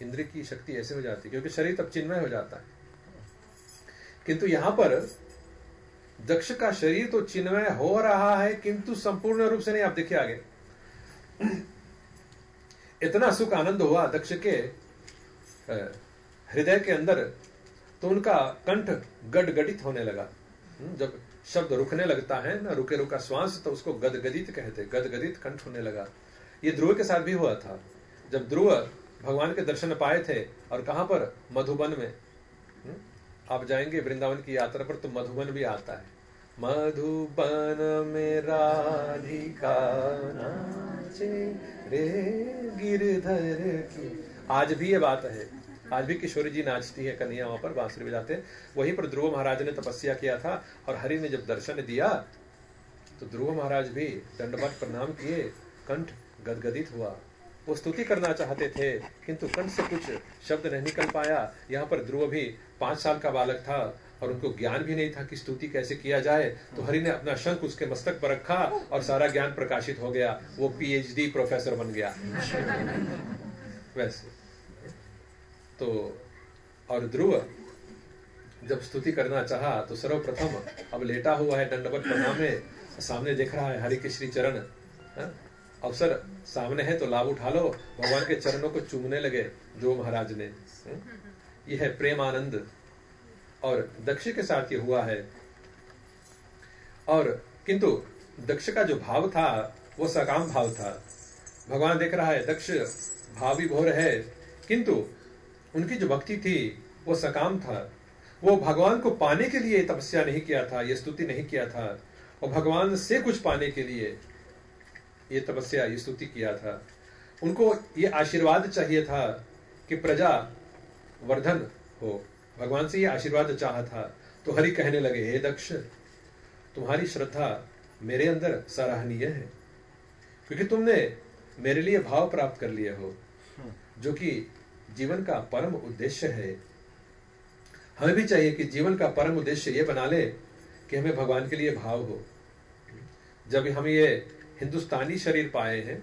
इंद्र की शक्ति ऐसे हो जाती है, क्योंकि शरीर तब चिन्मय हो जाता है। किंतु यहां पर दक्ष का शरीर तो चिन्मय हो रहा है, किंतु संपूर्ण रूप से नहीं। आप देखिए आगे, इतना सुख आनंद हुआ दक्ष के हृदय के अंदर, तो उनका कंठ गदगदित होने लगा। जब शब्द रुकने लगता है ना, रुके रुका श्वास, तो उसको गदगदित कहते, गदगदित कंठ होने लगा। ये ध्रुव के साथ भी हुआ था। जब ध्रुव भगवान के दर्शन पाए थे, और कहां पर, मधुबन में। आप जाएंगे वृंदावन की यात्रा पर तो मधुबन भी आता है। मधुबन में राधिका नाचे रे गिरधर की। आज भी ये बात है, आज भी किशोरी जी नाचती है, कन्हैया वहां पर बांसुरी बजाते हैं। वहीं पर ध्रुव महाराज ने तपस्या किया था, और हरि ने जब दर्शन दिया तो ध्रुव महाराज भी दंडवत प्रणाम किए, कंठ गदगदित हुआ। वो स्तुति करना चाहते थे, किंतु कंठ से कुछ शब्द नहीं निकल पाया। यहाँ पर ध्रुव भी 5 साल का बालक था, और उनको ज्ञान भी नहीं था कि स्तुति कैसे किया जाए। तो हरि ने अपना शंख उसके मस्तक पर रखा, और सारा ज्ञान प्रकाशित हो गया। वो PhD प्रोफेसर बन गया वैसे तो। और ध्रुव जब स्तुति करना चाहा तो सर्वप्रथम अब लेटा हुआ है दंडवत प्रणाम में, सामने देख रहा है हरि के श्री चरण। अवसर सामने है तो लाभ उठा लो। भगवान के चरणों को चूमने लगे ध्रुव महाराज ने। यह है प्रेम आनंद, और दक्ष के साथ ये हुआ है। और किंतु दक्ष का जो भाव था वो सकाम भाव था। भगवान देख रहा है दक्ष भाव विभोर है, किंतु उनकी जो भक्ति थी वो सकाम था। वो भगवान को पाने के लिए तपस्या नहीं किया था, ये स्तुति नहीं किया था। और भगवान से कुछ पाने के लिए ये तपस्या, ये स्तुति किया था। उनको ये आशीर्वाद चाहिए था कि प्रजा वर्धन हो। भगवान से ये आशीर्वाद चाहा था। तो हरि कहने लगे, हे दक्ष, तुम्हारी श्रद्धा मेरे अंदर सराहनीय है, क्योंकि तुमने मेरे लिए भाव प्राप्त कर लिए हो, जो कि जीवन का परम उद्देश्य है। हमें भी चाहिए कि जीवन का परम उद्देश्य ये बना ले कि हमें भगवान के लिए भाव हो। जब हम ये हिंदुस्तानी शरीर पाए हैं,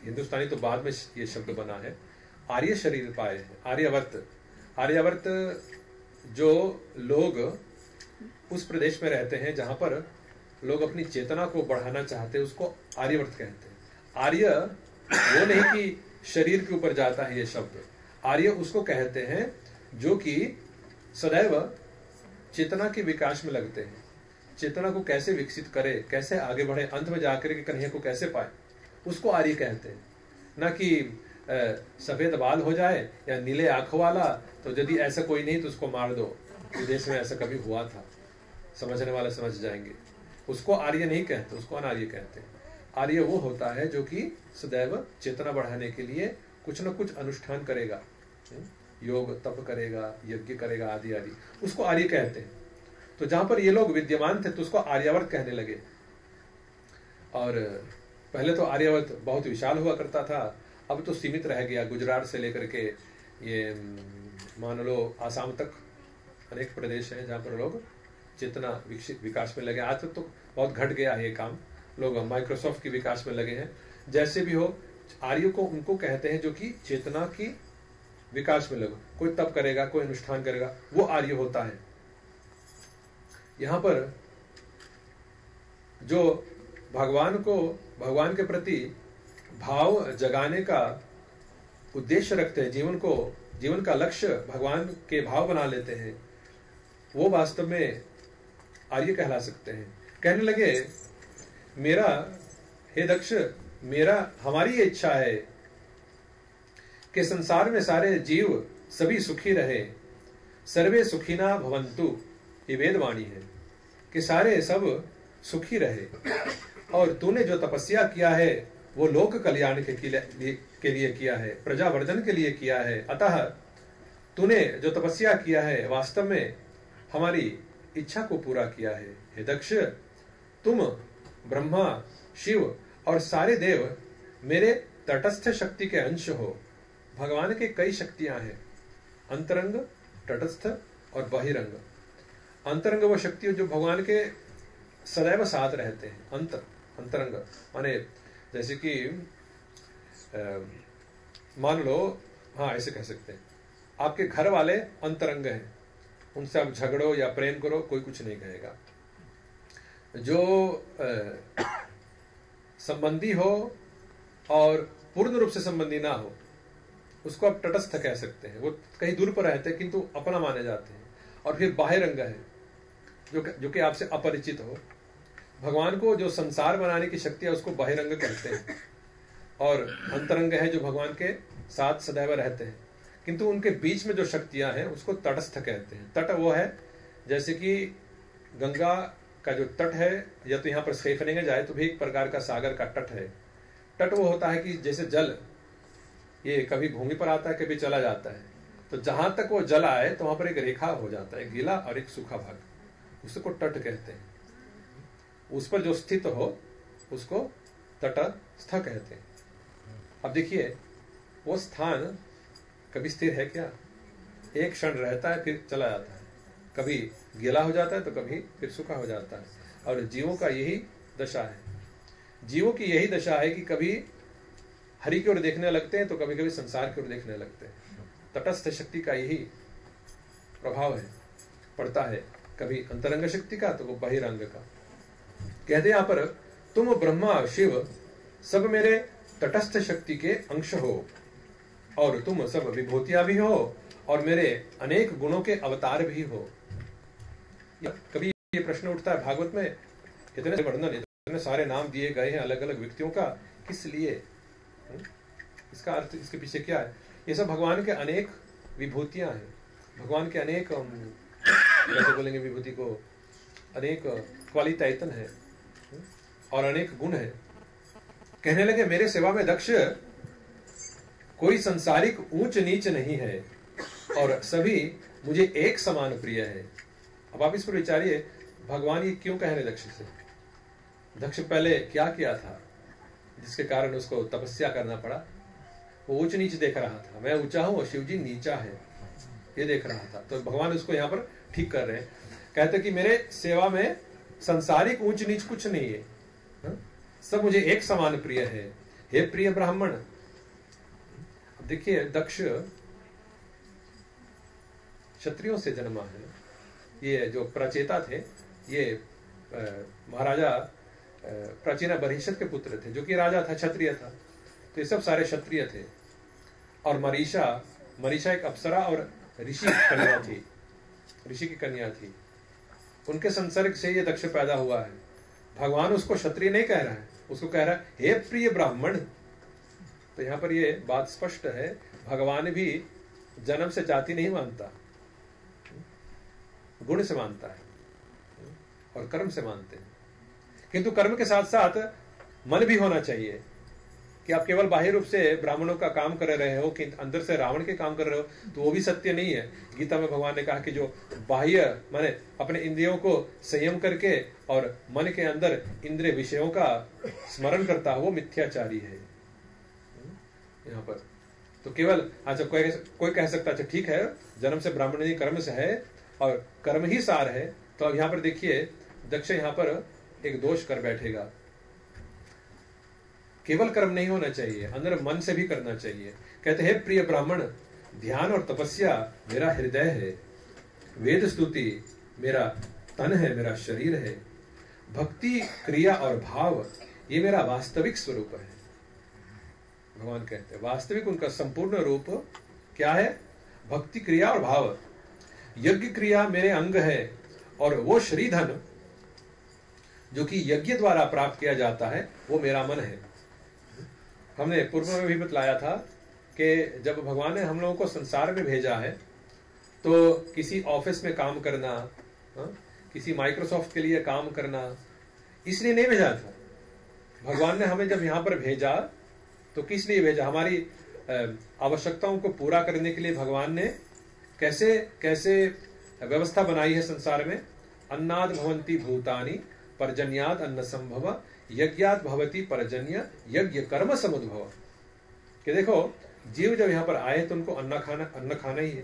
हिंदुस्तानी तो बाद में ये शब्द बना है, आर्य शरीर पाए हैं, आर्यवर्त। आर्यवर्त जो लोग उस प्रदेश में रहते हैं जहां पर लोग अपनी चेतना को बढ़ाना चाहते हैं, उसको आर्यवर्त कहते हैं। आर्य वो नहीं कि शरीर के ऊपर जाता है ये शब्द। आर्य उसको कहते हैं जो कि सदैव चेतना के विकास में लगते हैं। चेतना को कैसे विकसित करे, कैसे आगे बढ़े, अंत में जाकर के कन्हैया को कैसे पाए, उसको आर्य कहते हैं। ना कि सफेद बाल हो जाए या नीले आंखों वाला, तो यदि ऐसा कोई नहीं तो उसको मार दो। विदेश में ऐसा कभी हुआ था, समझने वाले समझ जाएंगे। उसको आर्य नहीं कहते, उसको अनार्य कहते हैं। आर्य वो होता है जो कि सदैव चेतना बढ़ाने के लिए कुछ न कुछ अनुष्ठान करेगा, योग तप करेगा, यज्ञ करेगा, आदि आदि, उसको आर्य कहते हैं। तो जहां पर ये लोग विद्यमान थे तो उसको आर्यावर्त कहने लगे। और पहले तो आर्यावर्त बहुत विशाल हुआ करता था, अब तो सीमित रह गया। गुजरात से लेकर के ये मान लो आसाम तक अनेक प्रदेश हैं जहां पर लोग चेतना विकसित विकास में लगे। आज तक तो बहुत घट गया है ये काम, लोग माइक्रोसॉफ्ट के विकास में लगे हैं। जैसे भी हो, आर्य को उनको कहते हैं जो कि चेतना की विकास में लगे। कोई तप करेगा, कोई अनुष्ठान करेगा, वो आर्य होता है। यहां पर जो भगवान के प्रति भाव जगाने का उद्देश्य रखते हैं, जीवन का लक्ष्य भगवान के भाव बना लेते हैं, वो वास्तव में आर्य कहला सकते हैं। कहने लगे, हे दक्ष, हमारी ये इच्छा है कि संसार में सारे जीव सभी सुखी रहे। सर्वे सुखिना भवन्तु, ये वेदवाणी है कि सारे सब सुखी रहे। और तूने जो तपस्या किया है वो लोक कल्याण के लिए किया है, प्रजावर्धन के लिए किया है। अतः तूने जो तपस्या किया है वास्तव में हमारी इच्छा को पूरा किया है। हे दक्ष, तुम ब्रह्मा, शिव और सारे देव मेरे तटस्थ शक्ति के अंश हो। भगवान के कई शक्तियां हैं, अंतरंग, तटस्थ और बहिरंग। अंतरंग वो शक्ति जो भगवान के सदैव साथ रहते हैं। अंतरंग माने जैसे कि मान लो हाँ ऐसे कह सकते हैं, आपके घर वाले अंतरंग हैं, उनसे आप झगड़ो या प्रेम करो, कोई कुछ नहीं कहेगा। जो संबंधी हो और पूर्ण रूप से संबंधी ना हो, उसको आप तटस्थ कह सकते हैं। वो कहीं दूर पर रहते हैं किंतु अपना माने जाते हैं। और फिर बाह्यरंग है, जो कि आपसे अपरिचित हो। भगवान को जो संसार बनाने की शक्ति है उसको बाह्यरंग कहते हैं, और अंतरंग है जो भगवान के साथ सदैव रहते हैं, किंतु उनके बीच में जो शक्तियां हैं उसको तटस्थ कहते हैं। तट वो है जैसे कि गंगा का जो तट है, या तो यहाँ पर सेफने जाए तो भी एक प्रकार का सागर का तट है। तट वो होता है कि जैसे जल ये कभी भूमि पर आता है, कभी चला जाता है, तो जहां तक वो जल आए तो वहां पर एक रेखा हो जाता है, गीला और एक सूखा भाग, उसको तट कहते हैं। उस पर जो स्थित हो उसको तटस्थ कहते हैं। अब देखिए, वो स्थान कभी स्थिर है क्या? एक क्षण रहता है फिर चला जाता है, कभी गीला हो जाता है तो कभी फिर सूखा हो जाता है। और जीवों का यही दशा है, जीवों की यही दशा है कि कभी हरि की ओर देखने लगते हैं तो कभी कभी संसार की ओर देखने लगते हैं। तटस्थ शक्ति का यही प्रभाव है, पड़ता है, कभी अंतरंग शक्ति का तो बहिरंग का। कहते यहां पर, तुम ब्रह्मा शिव सब मेरे तटस्थ शक्ति के अंश हो, और तुम सब विभूतियां भी हो, और मेरे अनेक गुणों के अवतार भी हो। कभी ये प्रश्न उठता है भागवत में, इतने वर्णन, इतने सारे नाम दिए गए हैं अलग अलग व्यक्तियों का, किस लिए? इसका अर्थ, इसके पीछे क्या है? ये सब भगवान के अनेक विभूतियां हैं, भगवान के अनेक, कैसे बोलेंगे विभूति को, अनेक क्वालिटाइतन है और अनेक गुण है। कहने लगे, मेरे सेवा में दक्ष कोई संसारिक ऊंच नीच नहीं है, और सभी मुझे एक समान प्रिय है। अब आप इस पर विचारिए, भगवान ये क्यों कह रहे दक्ष से? दक्ष पहले क्या किया था जिसके कारण उसको तपस्या करना पड़ा? वो ऊंच नीच देख रहा था, मैं ऊंचा हूं और शिव जी नीचा है, ये देख रहा था। तो भगवान उसको यहाँ पर ठीक कर रहे हैं, कहते कि मेरे सेवा में संसारिक ऊंच नीच कुछ नहीं है, सब मुझे एक समान प्रिय है। हे प्रिय ब्राह्मण, अब देखिए, दक्ष क्षत्रियों से जन्मा है। ये जो प्रचेता थे, ये महाराजा प्राचीन बरिषद के पुत्र थे, जो कि राजा था, क्षत्रिय था। तो ये सब सारे क्षत्रिय थे। और मरीषा एक अप्सरा और ऋषि कन्या थी, ऋषि की कन्या थी। उनके संसर्ग से ये दक्ष पैदा हुआ है। भगवान उसको क्षत्रिय नहीं कह रहा है, उसको कह रहा है हे प्रिय ब्राह्मण। तो यहां पर ये बात स्पष्ट है, भगवान भी जन्म से जाति नहीं मानता, गुण से मानता है और कर्म से मानते हैं। किंतु कर्म के साथ साथ मन भी होना चाहिए, कि आप केवल बाह्य रूप से ब्राह्मणों का काम कर रहे हो कि अंदर से रावण के काम कर रहे हो, तो वो भी सत्य नहीं है। गीता में भगवान ने कहा कि जो बाह्य माने अपने इंद्रियों को संयम करके और मन के अंदर इंद्रिय विषयों का स्मरण करता है, वो मिथ्याचारी है। यहाँ पर तो केवल, अच्छा कोई कह सकता है ठीक है, जन्म से ब्राह्मण नहीं, कर्म से है और कर्म ही सार है। तो अब यहाँ पर देखिए, दक्ष यहाँ पर एक दोष कर बैठेगा। केवल कर्म नहीं होना चाहिए, अंदर मन से भी करना चाहिए। कहते हैं प्रिय ब्राह्मण, ध्यान और तपस्या मेरा हृदय है, वेद स्तुति मेरा तन है, मेरा शरीर है, भक्ति क्रिया और भाव ये मेरा वास्तविक स्वरूप है। भगवान कहते हैं वास्तविक उनका संपूर्ण रूप क्या है? भक्ति क्रिया और भाव। यज्ञ क्रिया मेरे अंग है, और वो श्रीधन जो कि यज्ञ द्वारा प्राप्त किया जाता है वो मेरा मन है। हमने पूर्व में भी बतलाया था कि जब भगवान ने हम लोगों को संसार में भेजा है तो किसी ऑफिस में काम करना, किसी माइक्रोसॉफ्ट के लिए काम करना, इसलिए नहीं भेजा था। भगवान ने हमें जब यहां पर भेजा तो किस लिए भेजा? हमारी आवश्यकताओं को पूरा करने के लिए भगवान ने कैसे कैसे व्यवस्था बनाई है संसार में। अन्नाद भवन्ति भूतानि पर्जन्याद अन्न संभव, यज्ञात भवति पर्जन्य यज्ञ कर्म समुद्भव। कि देखो, जीव जब यहाँ पर आए तो उनको अन्न खाना ही है।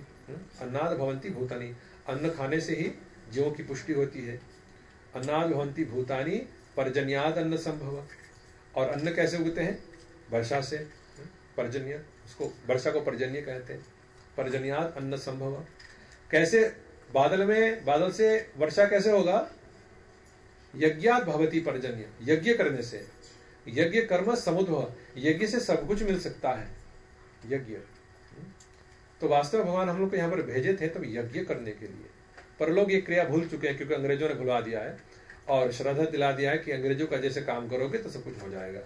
अन्नाद भवन्ति भूतानि, अन्न खाने से ही जीवों की पुष्टि होती है। अन्नाद भवन्ति भूतानि पर्जन्याद अन्न संभव। और अन्न कैसे उगते हैं? वर्षा से, पर्जन्य उसको वर्षा को पर्जन्य कहते हैं। पर्जन्यात अन्न संभव। कैसे बादल से वर्षा कैसे होगा? यज्ञात भवती पर्जन्य, यज्ञ करने से। यज्ञ कर्म समुद्भव, यज्ञ से सब कुछ मिल सकता है। यज्ञ तो वास्तव में भगवान हम लोग को यहाँ पर भेजे थे तो यज्ञ करने के लिए, पर लोग ये क्रिया भूल चुके हैं क्योंकि अंग्रेजों ने भुला दिया है और श्रद्धा दिला दिया है कि अंग्रेजों का जैसे काम करोगे तो सब कुछ हो जाएगा।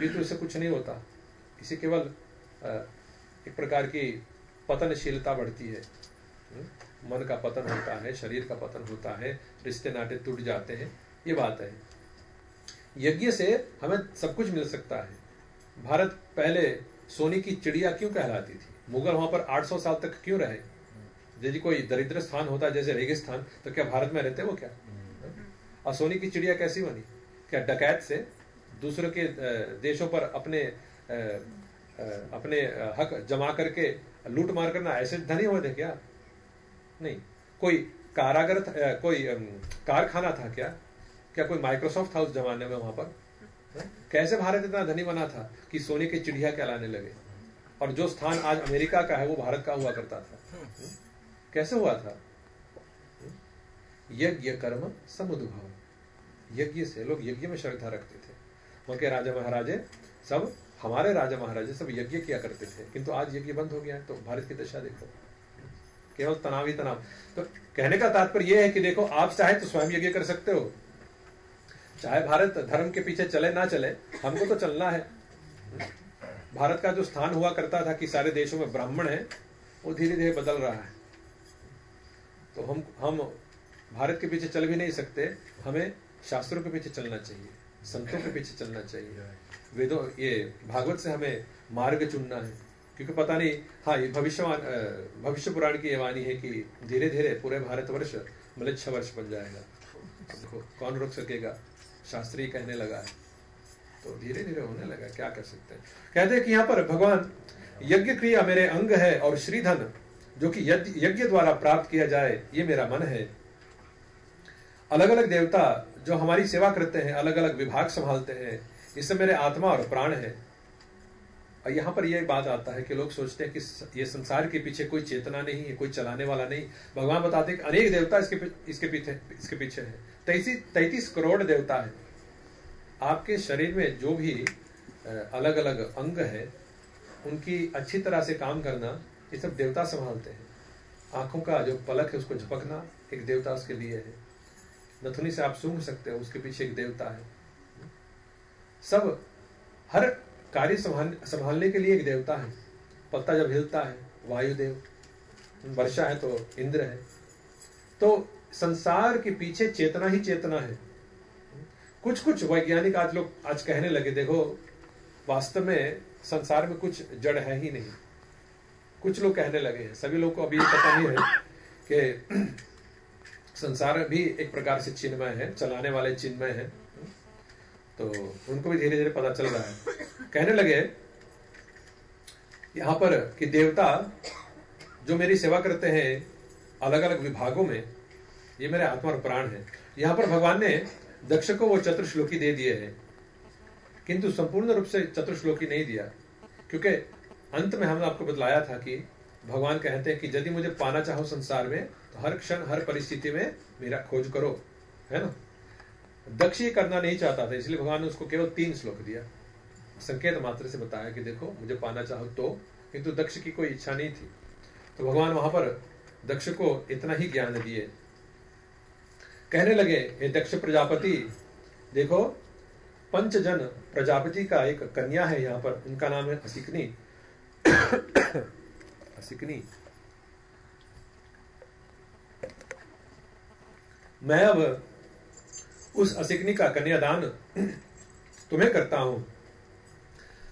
ये तो इससे कुछ नहीं होता, इसे केवल एक प्रकार की पतनशीलता बढ़ती है। मन का पतन होता है, शरीर का पतन होता है, रिश्ते नाते टूट जाते हैं, ये बात है। यज्ञ से हमें सब कुछ मिल सकता है। भारत पहले सोने की चिड़िया क्यों कहलाती थी? मुगल वहां पर 800 साल तक क्यों रहे? यदि कोई दरिद्र स्थान होता जैसे रेगिस्तान तो क्या भारत में रहते वो क्या? और सोने की चिड़िया कैसी बनी? क्या डकैत से दूसरों के देशों पर अपने हक जमा करके लूट मार करना, ऐसे धनी हुए थे क्या? नहीं। कोई कारागर कोई कारखाना था क्या? क्या कोई माइक्रोसॉफ्ट था उस जमाने में वहां पर? कैसे भारत इतना धनी बना था कि सोने की चिड़िया कहलाने लगे? और जो स्थान आज अमेरिका का है वो भारत का हुआ करता था। कैसे हुआ था? यज्ञ कर्म समुद्भव, यज्ञ से लोग यज्ञ में श्रद्धा रखते थे। वहां के राजा महाराजे सब, हमारे राजा महाराजे सब यज्ञ किया करते थे, किंतु आज यज्ञ बंद हो गया है। तो भारत की दशा देखो, केवल तनाव ही तनाव। तो कहने का तात्पर्य यह है कि देखो, आप चाहे तो स्वयं यज्ञ कर सकते हो, चाहे भारत धर्म के पीछे चले ना चले, हमको तो चलना है। भारत का जो स्थान हुआ करता था कि सारे देशों में ब्राह्मण है, वो धीरे धीरे बदल रहा है। तो हम भारत के पीछे चल भी नहीं सकते, हमें शास्त्रों के पीछे चलना चाहिए, संतों के पीछे चलना चाहिए, वेदों, ये भागवत से हमें मार्ग चुनना है। क्योंकि पता नहीं, हाँ, ये भविष्य पुराण की ये वाणी है कि धीरे धीरे पूरे भारतवर्ष म्लेच्छ वर्ष बन जाएगा। देखो कौन रोक सकेगा? शास्त्री कहने लगा है तो धीरे धीरे होने लगा, क्या कर सकते हैं। कहते हैं कि यहाँ पर भगवान, यज्ञ क्रिया मेरे अंग है और श्रीधन जो कि यज्ञ द्वारा प्राप्त किया जाए ये मेरा मन है। अलग अलग देवता जो हमारी सेवा करते हैं, अलग अलग विभाग संभालते हैं, इससे मेरे आत्मा और प्राण है। और यहाँ पर यह बात आता है कि लोग सोचते हैं कि ये संसार के पीछे कोई चेतना नहीं है, कोई चलाने वाला नहीं। भगवान बताते हैं कि अनेक देवता इसके पीछे है। 33 करोड़ देवता है। आपके शरीर में जो भी अलग अलग अंग है, उनकी अच्छी तरह से काम करना, ये सब देवता संभालते हैं। आंखों का जो पलक है उसको झपकना एक देवता उसके लिए है। नथुनी से आप सूंघ सकते हो, उसके पीछे एक देवता है। सब हर कार्य संभालने के लिए एक देवता है। पत्ता जब हिलता है वायुदेव, वर्षा है तो इंद्र है। तो संसार के पीछे चेतना ही चेतना है। कुछ वैज्ञानिक आज कहने लगे, देखो वास्तव में संसार में कुछ जड़ है ही नहीं। कुछ लोग कहने लगे हैं, सभी लोग को अभी पता नहीं है कि संसार भी एक प्रकार से चिन्मय है, चलाने वाले चिन्मय है। तो उनको भी धीरे धीरे पता चल रहा है। कहने लगे यहां पर कि देवता जो मेरी सेवा करते हैं अलग अलग विभागों में, ये मेरे आत्मा और प्राण है। यहां पर भगवान ने दक्ष को वो चतुर्श्लोकी दे दिए हैं, किंतु संपूर्ण रूप से चतुर्श्लोकी नहीं दिया, क्योंकि अंत में हमने आपको बतलाया था कि भगवान कहते हैं कि यदि मुझे पाना चाहो संसार में तो हर क्षण हर परिस्थिति में मेरा खोज करो, है ना। दक्ष ये करना नहीं चाहता था, इसलिए भगवान ने उसको केवल 3 श्लोक दिया, संकेत मात्र से बताया कि देखो मुझे पाना चाहो तो, किंतु दक्ष की कोई इच्छा नहीं थी। तो भगवान वहां पर दक्ष को इतना ही ज्ञान दिए। कहने लगे, हे दक्ष प्रजापति, देखो पंचजन प्रजापति का एक कन्या है यहाँ पर, उनका नाम है असिकनी। असिकनी, मैं अब उस असिकनी का कन्यादान तुम्हें करता हूं।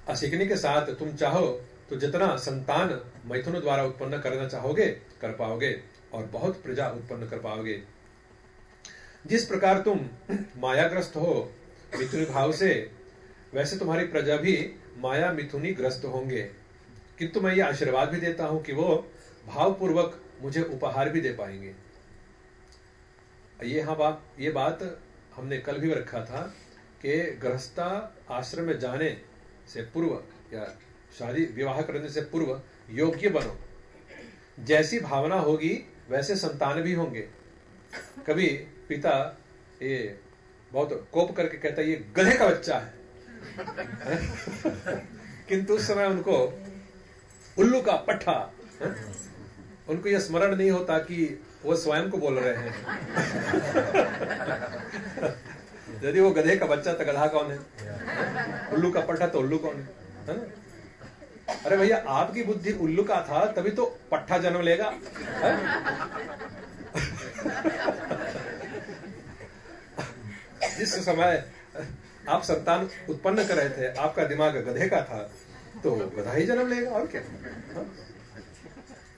असिकनी के साथ तुम चाहो तो जितना संतान मैथुन द्वारा उत्पन्न करना चाहोगे कर पाओगे और बहुत प्रजा उत्पन्न कर पाओगे। जिस प्रकार तुम मायाग्रस्त हो मिथुनी भाव से, वैसे तुम्हारी प्रजा भी माया मिथुनी ग्रस्त होंगे। किंतु मैं ये आशीर्वाद भी देता हूं कि वो भावपूर्वक मुझे उपहार भी दे पाएंगे। ये बात हमने कल भी रखा था कि गृहस्था आश्रम में जाने से पूर्व या शादी विवाह करने से पूर्व योग्य बनो। जैसी भावना होगी वैसे संतान भी होंगे। कभी पिता ये बहुत कोप करके कहता है ये गधे का बच्चा है किंतु उस समय उनको उल्लू का पट्ठा, उनको यह स्मरण नहीं होता कि वो स्वयं को बोल रहे हैं यदि वो गधे का बच्चा तो गधा कौन है, उल्लू का पट्ठा तो उल्लू कौन है ना? अरे भैया आपकी बुद्धि उल्लू का था तभी तो पट्ठा जन्म लेगा जिस समय आप संतान उत्पन्न कर रहे थे आपका दिमाग गधे का था तो गधा ही जन्म लेगा और क्या।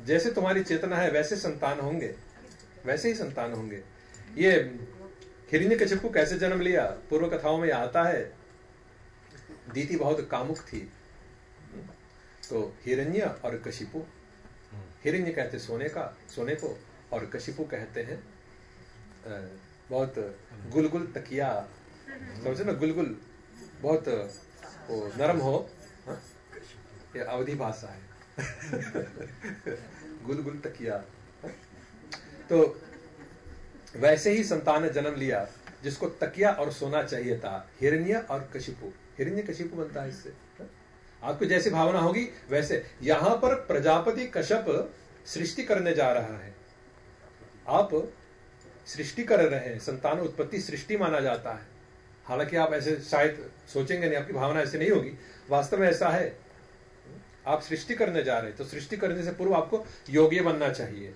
जैसे तुम्हारी चेतना है वैसे संतान होंगे, वैसे ही संतान होंगे। ये हिरण्यकशिपु कैसे जन्म लिया, पूर्व कथाओं में आता है। दीति बहुत कामुक थी तो हिरण्य और कशिपु, हिरण्य कहते सोने को और कशिपु कहते हैं बहुत गुलगुल तकिया, समझे ना, गुलगुल बहुत वो नरम हो, ये अवधि भाषा है गुलगुल तकिया। तो वैसे ही संतान ने जन्म लिया जिसको तकिया और सोना चाहिए था, हिरण्य और कशिपु। हिरण्य कशिपु बनता है इससे। आपको जैसी भावना होगी वैसे। यहां पर प्रजापति कश्यप सृष्टि करने जा रहा है, आप सृष्टि कर रहे हैं। संतान उत्पत्ति सृष्टि माना जाता है। हालांकि आप ऐसे शायद सोचेंगे नहीं, आपकी भावना ऐसे नहीं होगी, वास्तव में ऐसा है। आप सृष्टि करने जा रहे हैं तो सृष्टि करने से पूर्व आपको योग्य बनना चाहिए।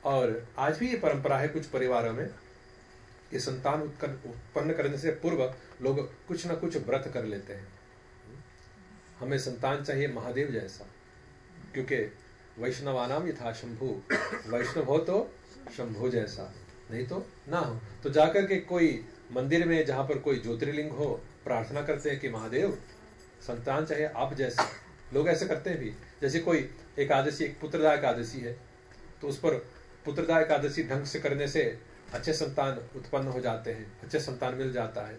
और आज भी ये परंपरा है कुछ परिवारों में, ये संतान उत्पन्न करने से पूर्व लोग कुछ ना कुछ व्रत कर लेते हैं। हमें संतान चाहिए महादेव जैसा, क्योंकि वैष्णवानाम यथा शंभु, वैष्णव हो तो शंभु जैसा, नहीं तो ना हो। तो जाकर के कोई मंदिर में जहां पर कोई ज्योतिर्लिंग हो प्रार्थना करते हैं कि महादेव संतान चाहिए आप जैसे। लोग ऐसे करते हैं भी। जैसे कोई एकादशी, एक पुत्रदा एकादशी है तो उस पर पुत्रदा एकादशी ढंग से करने से अच्छे संतान उत्पन्न हो जाते हैं, अच्छे संतान मिल जाता है।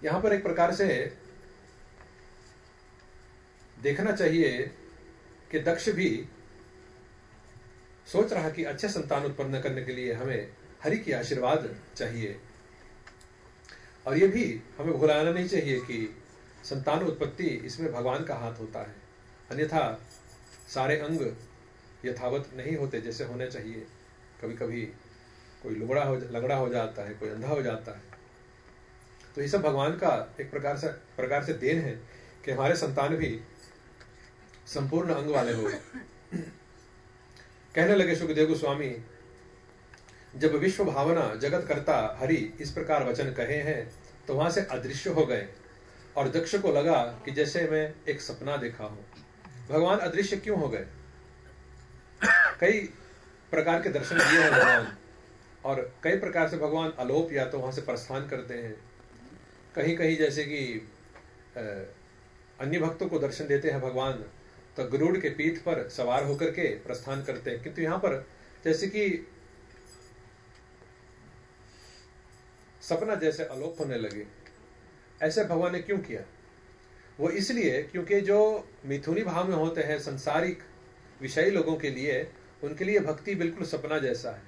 यहां पर एक प्रकार से देखना चाहिए कि दक्ष भी सोच रहा कि अच्छे संतान उत्पन्न करने के लिए हमें हरि की आशीर्वाद चाहिए। और ये भी हमें भुलाना नहीं चाहिए कि संतान उत्पत्ति इसमें भगवान का हाथ होता है, अन्यथा सारे अंग यथावत नहीं होते जैसे होने चाहिए। कभी कभी कोई लंगड़ा हो जाता है, कोई अंधा हो जाता है। तो ये सब भगवान का एक प्रकार से देन है कि हमारे संतान भी संपूर्ण अंग वाले हो। कहने लगे सुखदेव गोस्वामी, जब विश्व भावना जगत करता हरि इस प्रकार वचन कहे हैं तो वहां से अदृश्य हो गए और दक्ष को लगा कि जैसे मैं एक सपना देखा हूं। भगवान अदृश्य क्यों हो गए? कई प्रकार के दर्शन दिए हैं भगवान, और कई प्रकार से भगवान अलोप या तो वहां से प्रस्थान करते हैं, कहीं कहीं जैसे कि अन्य भक्तों को दर्शन देते हैं भगवान तो गरुड़ के पीठ पर सवार होकर के प्रस्थान करते हैं। किंतु यहां पर जैसे कि सपना जैसे अलोप होने लगे। ऐसे भगवान ने क्यों किया? वो इसलिए क्योंकि जो मिथुनी भाव में होते हैं सांसारिक विषयी लोगों के लिए, उनके लिए भक्ति बिल्कुल सपना जैसा है,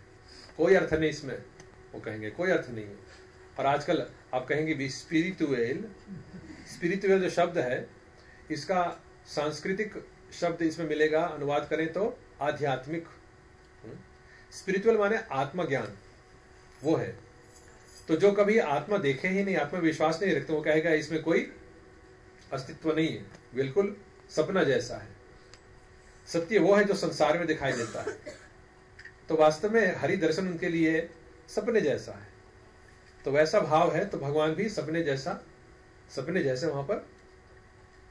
कोई अर्थ नहीं इसमें। वो कहेंगे कोई अर्थ नहीं है। और आजकल आप कहेंगे भी स्पिरिचुअल जो शब्द है इसका सांस्कृतिक शब्द इसमें मिलेगा, अनुवाद करें तो आध्यात्मिक। स्पिरिचुअल माने आत्मज्ञान, वो है। तो जो कभी आत्मा देखे ही नहीं, आत्मा विश्वास नहीं रखते, वो कहेगा इसमें कोई अस्तित्व नहीं है, बिल्कुल सपना जैसा है। सत्य वो है जो संसार में दिखाई देता है। तो वास्तव में हरि दर्शन उनके लिए सपने जैसा है। तो वैसा भाव है तो भगवान भी सपने जैसे वहां पर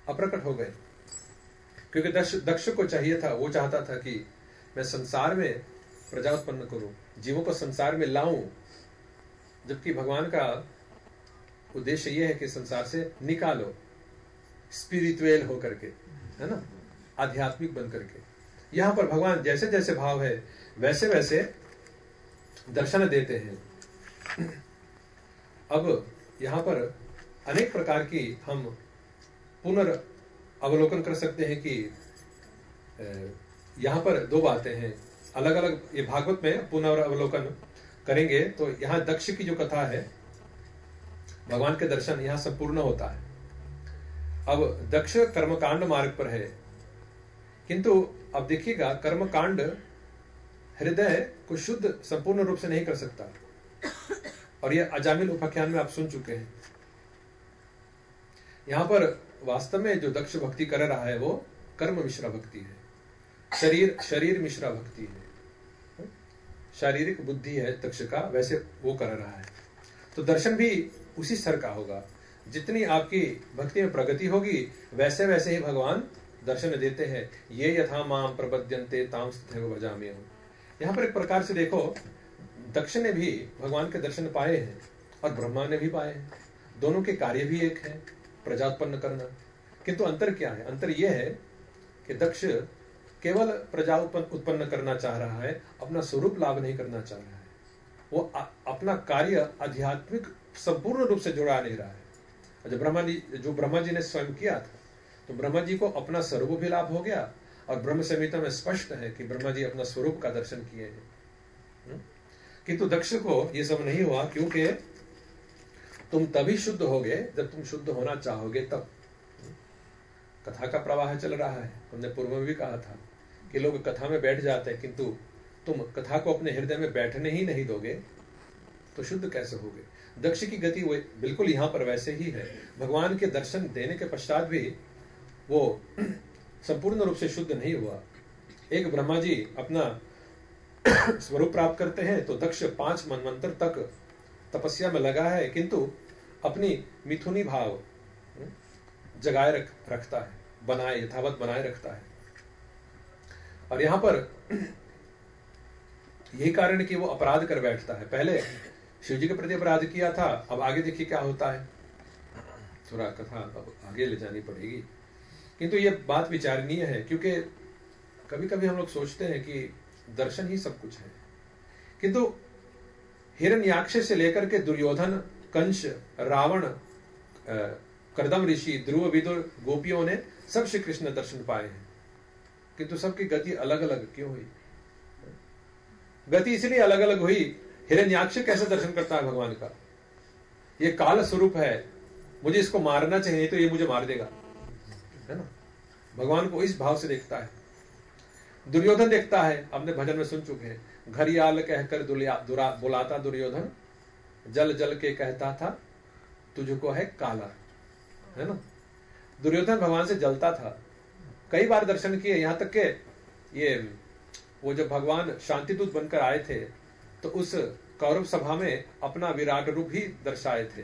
अप्रकट हो गए। क्योंकि दक्ष को चाहिए था, वो चाहता था कि मैं संसार में प्रजा उत्पन्न करूं, जीवों को संसार में लाऊं, जबकि भगवान का उद्देश्य यह है कि संसार से निकालो, स्पिरिचुअल होकर के, है ना, आध्यात्मिक बन करके। यहां पर भगवान जैसे जैसे भाव है वैसे वैसे दर्शन देते हैं। अब यहां पर अनेक प्रकार की हम अवलोकन कर सकते हैं कि यहाँ पर दो बातें हैं अलग अलग। ये भागवत में पुनरावलोकन करेंगे तो यहाँ दक्ष की जो कथा है, भगवान के दर्शन यहाँ संपूर्ण होता है। अब दक्ष कर्मकांड मार्ग पर है, किंतु अब देखिएगा कर्मकांड हृदय को शुद्ध संपूर्ण रूप से नहीं कर सकता। और यह अजामिल उपाख्यान में आप सुन चुके हैं। यहां पर वास्तव में जो दक्ष भक्ति कर रहा है वो कर्म मिश्रा भक्ति है, शरीर मिश्रा भक्ति है, शारीरिक बुद्धि है दक्ष का, वैसे वो कर रहा है। तो दर्शन भी उसी स्तर का होगा। जितनी आपकी भक्ति में प्रगति होगी वैसे वैसे ही भगवान दर्शन देते हैं। ये यथा माम प्रपद्यन्ते ताम तथैव भजाम्यहम्। यहाँ पर एक प्रकार से देखो, दक्ष ने भी भगवान के दर्शन पाए हैं और ब्रह्मा ने भी पाए हैं। दोनों के कार्य भी एक है, प्रजा उत्पन्न करना। किंतु अंतर क्या है? अंतर यह है कि दक्ष केवल प्रजा उत्पन्न करना चाह रहा है, अपना स्वरूप लाभ नहीं करना चाह रहा है। वो अपना कार्य आध्यात्मिक संपूर्ण रूप से जुड़ा नहीं रहा है। जो ब्रह्मा जी ने स्वयं किया था, तो ब्रह्मा जी को अपना स्वरूप भी लाभ हो गया। और ब्रह्म संहिता में स्पष्ट है कि ब्रह्मा जी अपना स्वरूप का दर्शन किए हैं। किंतु दक्ष को यह सब नहीं हुआ, क्योंकि तुम तभी शुद्ध होगे जब तुम शुद्ध होना चाहोगे तब। कथा का प्रवाह चल रहा है। हमने पूर्व में भी कहा था कि लोग कथा में बैठ जाते हैं, किंतु तुम कथा को अपने हृदय में बैठने ही नहीं दोगे तो शुद्ध कैसे होगे? दक्ष की गति वो बिल्कुल यहां पर वैसे ही है। भगवान के दर्शन देने के पश्चात भी वो संपूर्ण रूप से शुद्ध नहीं हुआ। एक ब्रह्मा जी अपना स्वरूप प्राप्त करते हैं तो दक्ष 5 मनवंतर तक तपस्या में लगा है, किंतु अपनी मिथुनी भाव जगाए रखता है, बनाए यथावत बनाए रखता है। और यहां पर यही कारण कि वो अपराध कर बैठता है। पहले शिव जी के प्रति अपराध किया था, अब आगे देखिए क्या होता है। थोड़ा कथा अब आगे ले जानी पड़ेगी, किंतु ये बात विचारणीय है, क्योंकि कभी कभी हम लोग सोचते हैं कि दर्शन ही सब कुछ है, किंतु हिरण्याक्ष से लेकर के दुर्योधन, कंस, रावण, कर्दम ऋषि, ध्रुव, विदुर, गोपियों ने सब श्री कृष्ण दर्शन पाए हैं, किंतु सबकी गति अलग अलग क्यों हुई? गति इसलिए अलग अलग हुई, हिरण्याक्ष कैसे दर्शन करता है भगवान का? ये काल स्वरूप है, मुझे इसको मारना चाहिए तो ये मुझे मार देगा, है ना? भगवान को इस भाव से देखता है। दुर्योधन देखता है, हमने भजन में सुन चुके हैं, घरियाल कहकर बुलाता दुर्योधन, जल जल के कहता था तुझको है काला, है ना? दुर्योधन भगवान से जलता था, कई बार दर्शन किए, यहां तक के ये वो जब भगवान शांतिदूत बनकर आए थे तो उस कौरव सभा में अपना विराट रूप ही दर्शाए थे,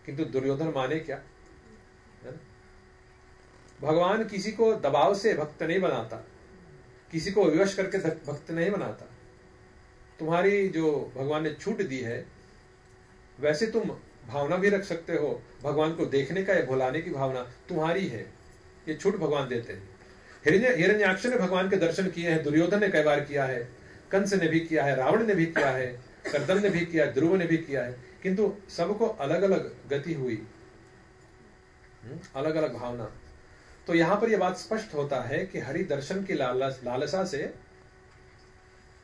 किंतु दुर्योधन माने क्या? है ना? भगवान किसी को दबाव से भक्त नहीं बनाता, किसी को विवश करके भक्त नहीं बनाता। तुम्हारी जो भगवान ने छूट दी है, वैसे तुम भावना भी रख सकते हो, भगवान को देखने का या भुलाने की भावना तुम्हारी है, ये छूट भगवान देते हैं। हिरण्याक्ष ने भगवान के दर्शन किए हैं, दुर्योधन ने कई बार किया है, कंस ने भी किया है, रावण ने भी किया है, कर्दम ने भी किया है, ध्रुव ने भी किया है, किंतु सबको अलग अलग गति हुई, अलग अलग भावना। तो यहां पर यह बात स्पष्ट होता है कि हरि दर्शन की लालसा से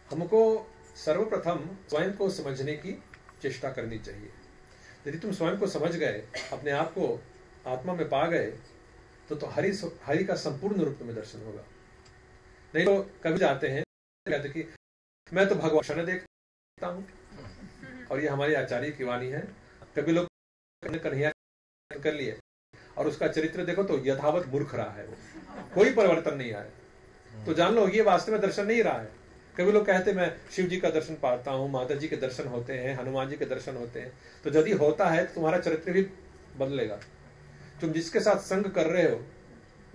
हमको सर्वप्रथम स्वयं को समझने की चेष्टा करनी चाहिए। यदि तुम स्वयं को समझ गए, अपने आप को आत्मा में पा गए, तो हरि का संपूर्ण रूप में दर्शन होगा। नहीं तो कभी जाते हैं कहते कि मैं तो भगवान देखता हूं, और ये हमारी आचार्य की वाणी है। कभी लोग कन्हैया कर लिए और उसका चरित्र देखो तो यथावत मूर्ख रहा है, वो कोई परिवर्तन नहीं आया, तो जान लो ये वास्तव में दर्शन नहीं रहा है। कभी लोग कहते मैं शिव जी का दर्शन पाता हूँ, माता जी के दर्शन होते हैं, हनुमान जी के दर्शन होते हैं, तो यदि होता है तो तुम्हारा चरित्र भी बदलेगा। तुम जिसके साथ संग कर रहे हो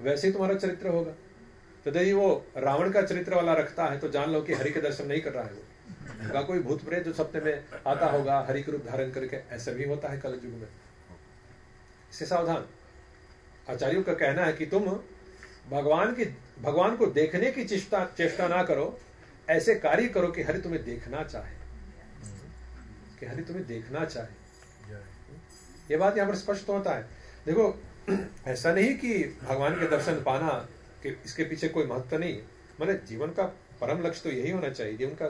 वैसे ही तुम्हारा चरित्र होगा। तो यदि वो रावण का चरित्र वाला रखता है तो जान लो कि हरि के दर्शन नहीं कर रहा है वो। कोई भूत प्रेत जो सपने में आता होगा हरि के रूप धारण करके, ऐसा भी होता है कलयुग में। इससे सावधान। आचार्यों का कहना है कि तुम भगवान को देखने की चेष्टा ना करो, ऐसे कार्य करो कि हरि तुम्हें देखना चाहे, कि हरि तुम्हें देखना चाहे। ये बात यहां पर स्पष्ट होता है। देखो ऐसा नहीं कि भगवान के दर्शन पाना कि इसके पीछे कोई महत्व नहीं, मतलब जीवन का परम लक्ष्य तो यही होना चाहिए, जीवन का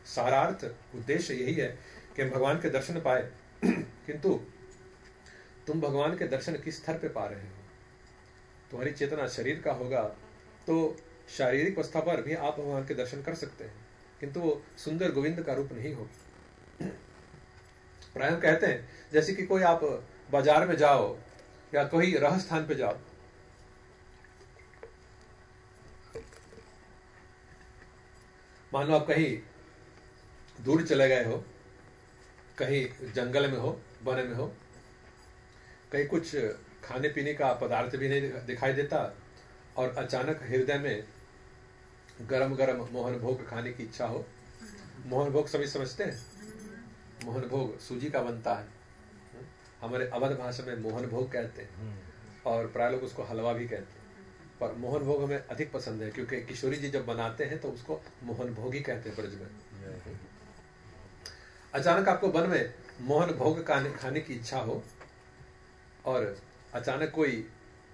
सारार्थ उद्देश्य यही है कि हम भगवान के दर्शन पाए। किंतु तुम भगवान के दर्शन किस स्तर पे पा रहे हो? तुम्हारी चेतना शरीर का होगा तो शारीरिक अवस्था पर भी आप भगवान के दर्शन कर सकते हैं, किंतु वो सुंदर गोविंद का रूप नहीं होगी। प्राय हम कहते हैं जैसे कि कोई आप बाजार में जाओ या कोई रह स्थान पे जाओ, मान लो आप कहीं दूर चले गए हो, कहीं जंगल में हो, वन में हो, कहीं कुछ खाने पीने का पदार्थ भी नहीं दिखाई देता और अचानक हृदय में गरम गरम मोहन भोग खाने की इच्छा हो। मोहन भोग सभी समझते हैं, मोहन भोग सूजी का बनता है, हमारे अवध भाषा में मोहन भोग कहते हैं और प्राय लोग उसको हलवा भी कहते हैं, पर मोहन भोग हमें अधिक पसंद है क्योंकि किशोरी जी जब बनाते हैं तो उसको मोहन भोग ही कहते हैं ब्रज में। अचानक आपको वन में मोहन भोग खाने की इच्छा हो और अचानक कोई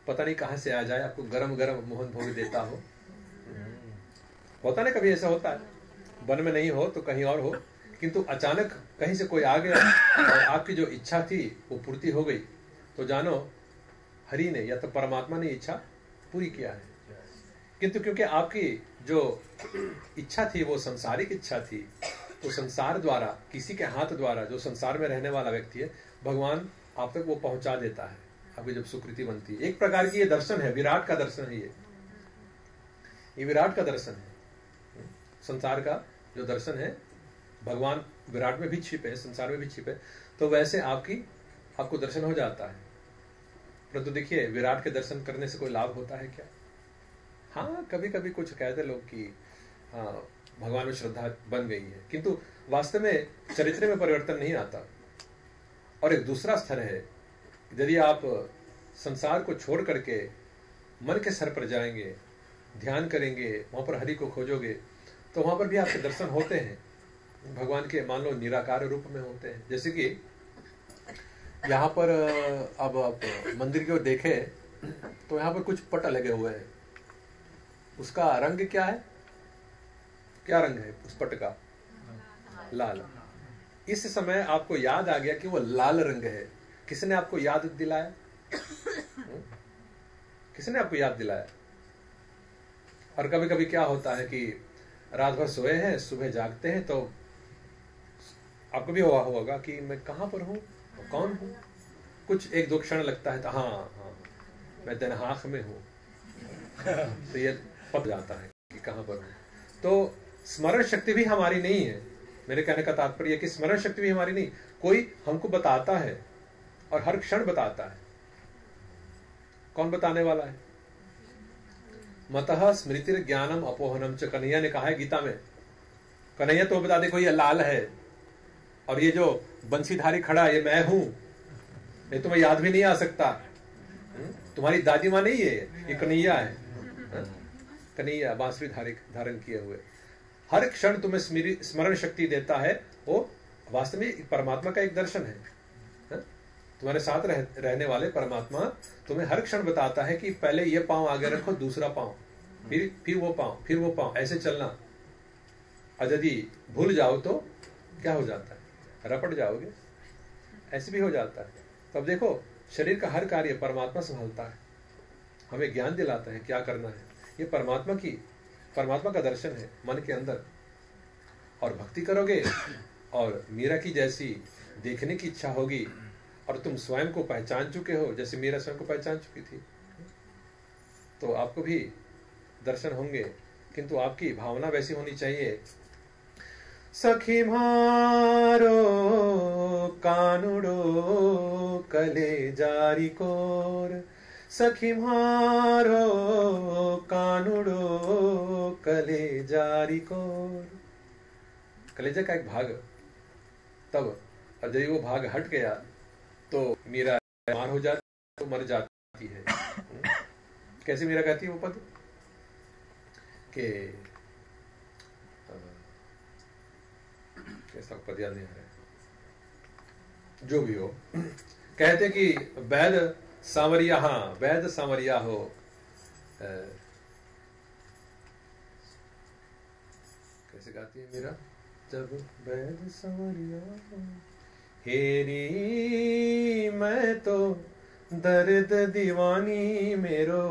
पता नहीं कहां से आ जाए, आपको गरम गरम मोहन भोग देता हो। होता ना कभी ऐसा होता है, वन में नहीं हो तो कहीं और हो, किंतु अचानक कहीं से कोई आ गया और आपकी जो इच्छा थी वो पूर्ति हो गई, तो जानो हरि ने या तो परमात्मा ने इच्छा पूरी किया है। किंतु क्योंकि आपकी जो इच्छा थी वो संसारिक इच्छा थी, तो संसार द्वारा, किसी के हाथ द्वारा, जो संसार में रहने वाला व्यक्ति है, भगवान आप तक वो पहुंचा देता है, आपकी जब सुकृति बनती है। एक प्रकार की ये दर्शन है, विराट का दर्शन है, ये विराट का दर्शन है। संसार का जो दर्शन है, भगवान विराट में भी छिपे है, संसार में भी छिपे, तो वैसे आपको दर्शन हो जाता है। परंतु देखिए, विराट के दर्शन करने से कोई लाभ होता है क्या? हाँ, कभी कभी कुछ कहते लोग कि हाँ भगवान में श्रद्धा बन गई है, किंतु वास्तव में चरित्र में परिवर्तन नहीं आता। और एक दूसरा स्तर है, यदि आप संसार को छोड़ करके मन के स्तर पर जाएंगे, ध्यान करेंगे, वहां पर हरि को खोजोगे, तो वहां पर भी आपके दर्शन होते हैं, भगवान के मान लो निराकार रूप में होते हैं। जैसे कि यहाँ पर अब आप मंदिर की ओर देखें तो यहाँ पर कुछ पट लगे हुए हैं, उसका रंग क्या है? क्या रंग है उस पट का? लाल। इस समय आपको याद आ गया कि वो लाल रंग है। किसने आपको याद दिलाया? किसने आपको याद दिलाया? और कभी कभी क्या होता है कि रात भर सोए हैं, सुबह जागते हैं तो आपको भी हुआ होगा कि मैं कहां पर हूं, कौन हूं। कुछ एक दो क्षण लगता है तो हाँ मैं दनहाख में हूं, तो ये पता जाता है कि कहां पर हूं। तो स्मरण शक्ति भी हमारी नहीं है। मेरे कहने का तात्पर्य कि स्मरण शक्ति भी हमारी नहीं, कोई हमको बताता है और हर क्षण बताता है। कौन बताने वाला है? मतः स्मृति ज्ञानम अपोहनम च, कन्हैया ने कहा है गीता में। कन्हैया तो बता दे कोई लाल है और ये जो बंसीधारी खड़ा ये मैं हूं, ये तुम्हें याद भी नहीं आ सकता। तुम्हारी दादी मां नहीं है, ये कन्हैया है। कन्हैया बांसुरी धारण किए हुए हर क्षण तुम्हें स्मरण शक्ति देता है। वो वास्तव में परमात्मा का एक दर्शन है। तुम्हारे साथ रहने वाले परमात्मा तुम्हें हर क्षण बताता है कि पहले ये पांव आगे रखो, दूसरा पांव, फिर वो पांव, फिर वो पांव, ऐसे चलना। और यदि भूल जाओ तो क्या हो जाता है? रपट जाओगे, ऐसे भी हो जाता है। तो अब देखो, शरीर का हर कार्य परमात्मा संभालता है, हमें ज्ञान दिलाता है क्या करना है। ये परमात्मा का दर्शन है मन के अंदर। और भक्ति करोगे और मीरा की जैसी देखने की इच्छा होगी और तुम स्वयं को पहचान चुके हो जैसे मीरा स्वयं को पहचान चुकी थी, तो आपको भी दर्शन होंगे। किंतु आपकी भावना वैसी होनी चाहिए, सखी मारो कानुड़ो कले जारी कोर, सखी मारो कानुड़ो कले जारी कोर। कलेजा का एक भाग तब, और यदि वो भाग हट गया तो मीरा बीमार हो जाती, तो मर जाती है। कैसे मीरा कहती है वो पद के कैसा पद याद नहीं आ रहा है, जो भी हो, कहते कि वैद सांवरिया, हाँ वैद सांवरिया हो। कैसे गाती है मीरा? जब वैद सांवरिया हो, हेरी मैं तो दर्द दीवानी मेरो,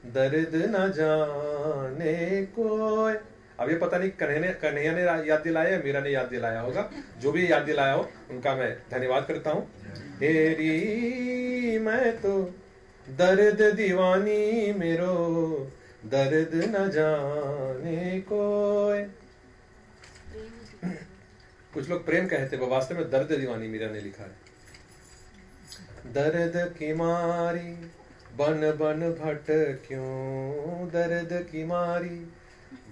दर्द न जाने कोई। अब ये पता नहीं कन्हैया ने याद दिलाया, मीरा ने याद दिलाया होगा। जो भी याद दिलाया हो उनका मैं धन्यवाद करता हूँ। हेरी मैं तो दर्द दीवानी मेरो, दर्द न जाने कोई। कुछ लोग प्रेम कहते हैं, वास्तव में दर्द दीवानी मीरा ने लिखा है। दर्द की मारी बन बन भट क्यों, दर्द की मारी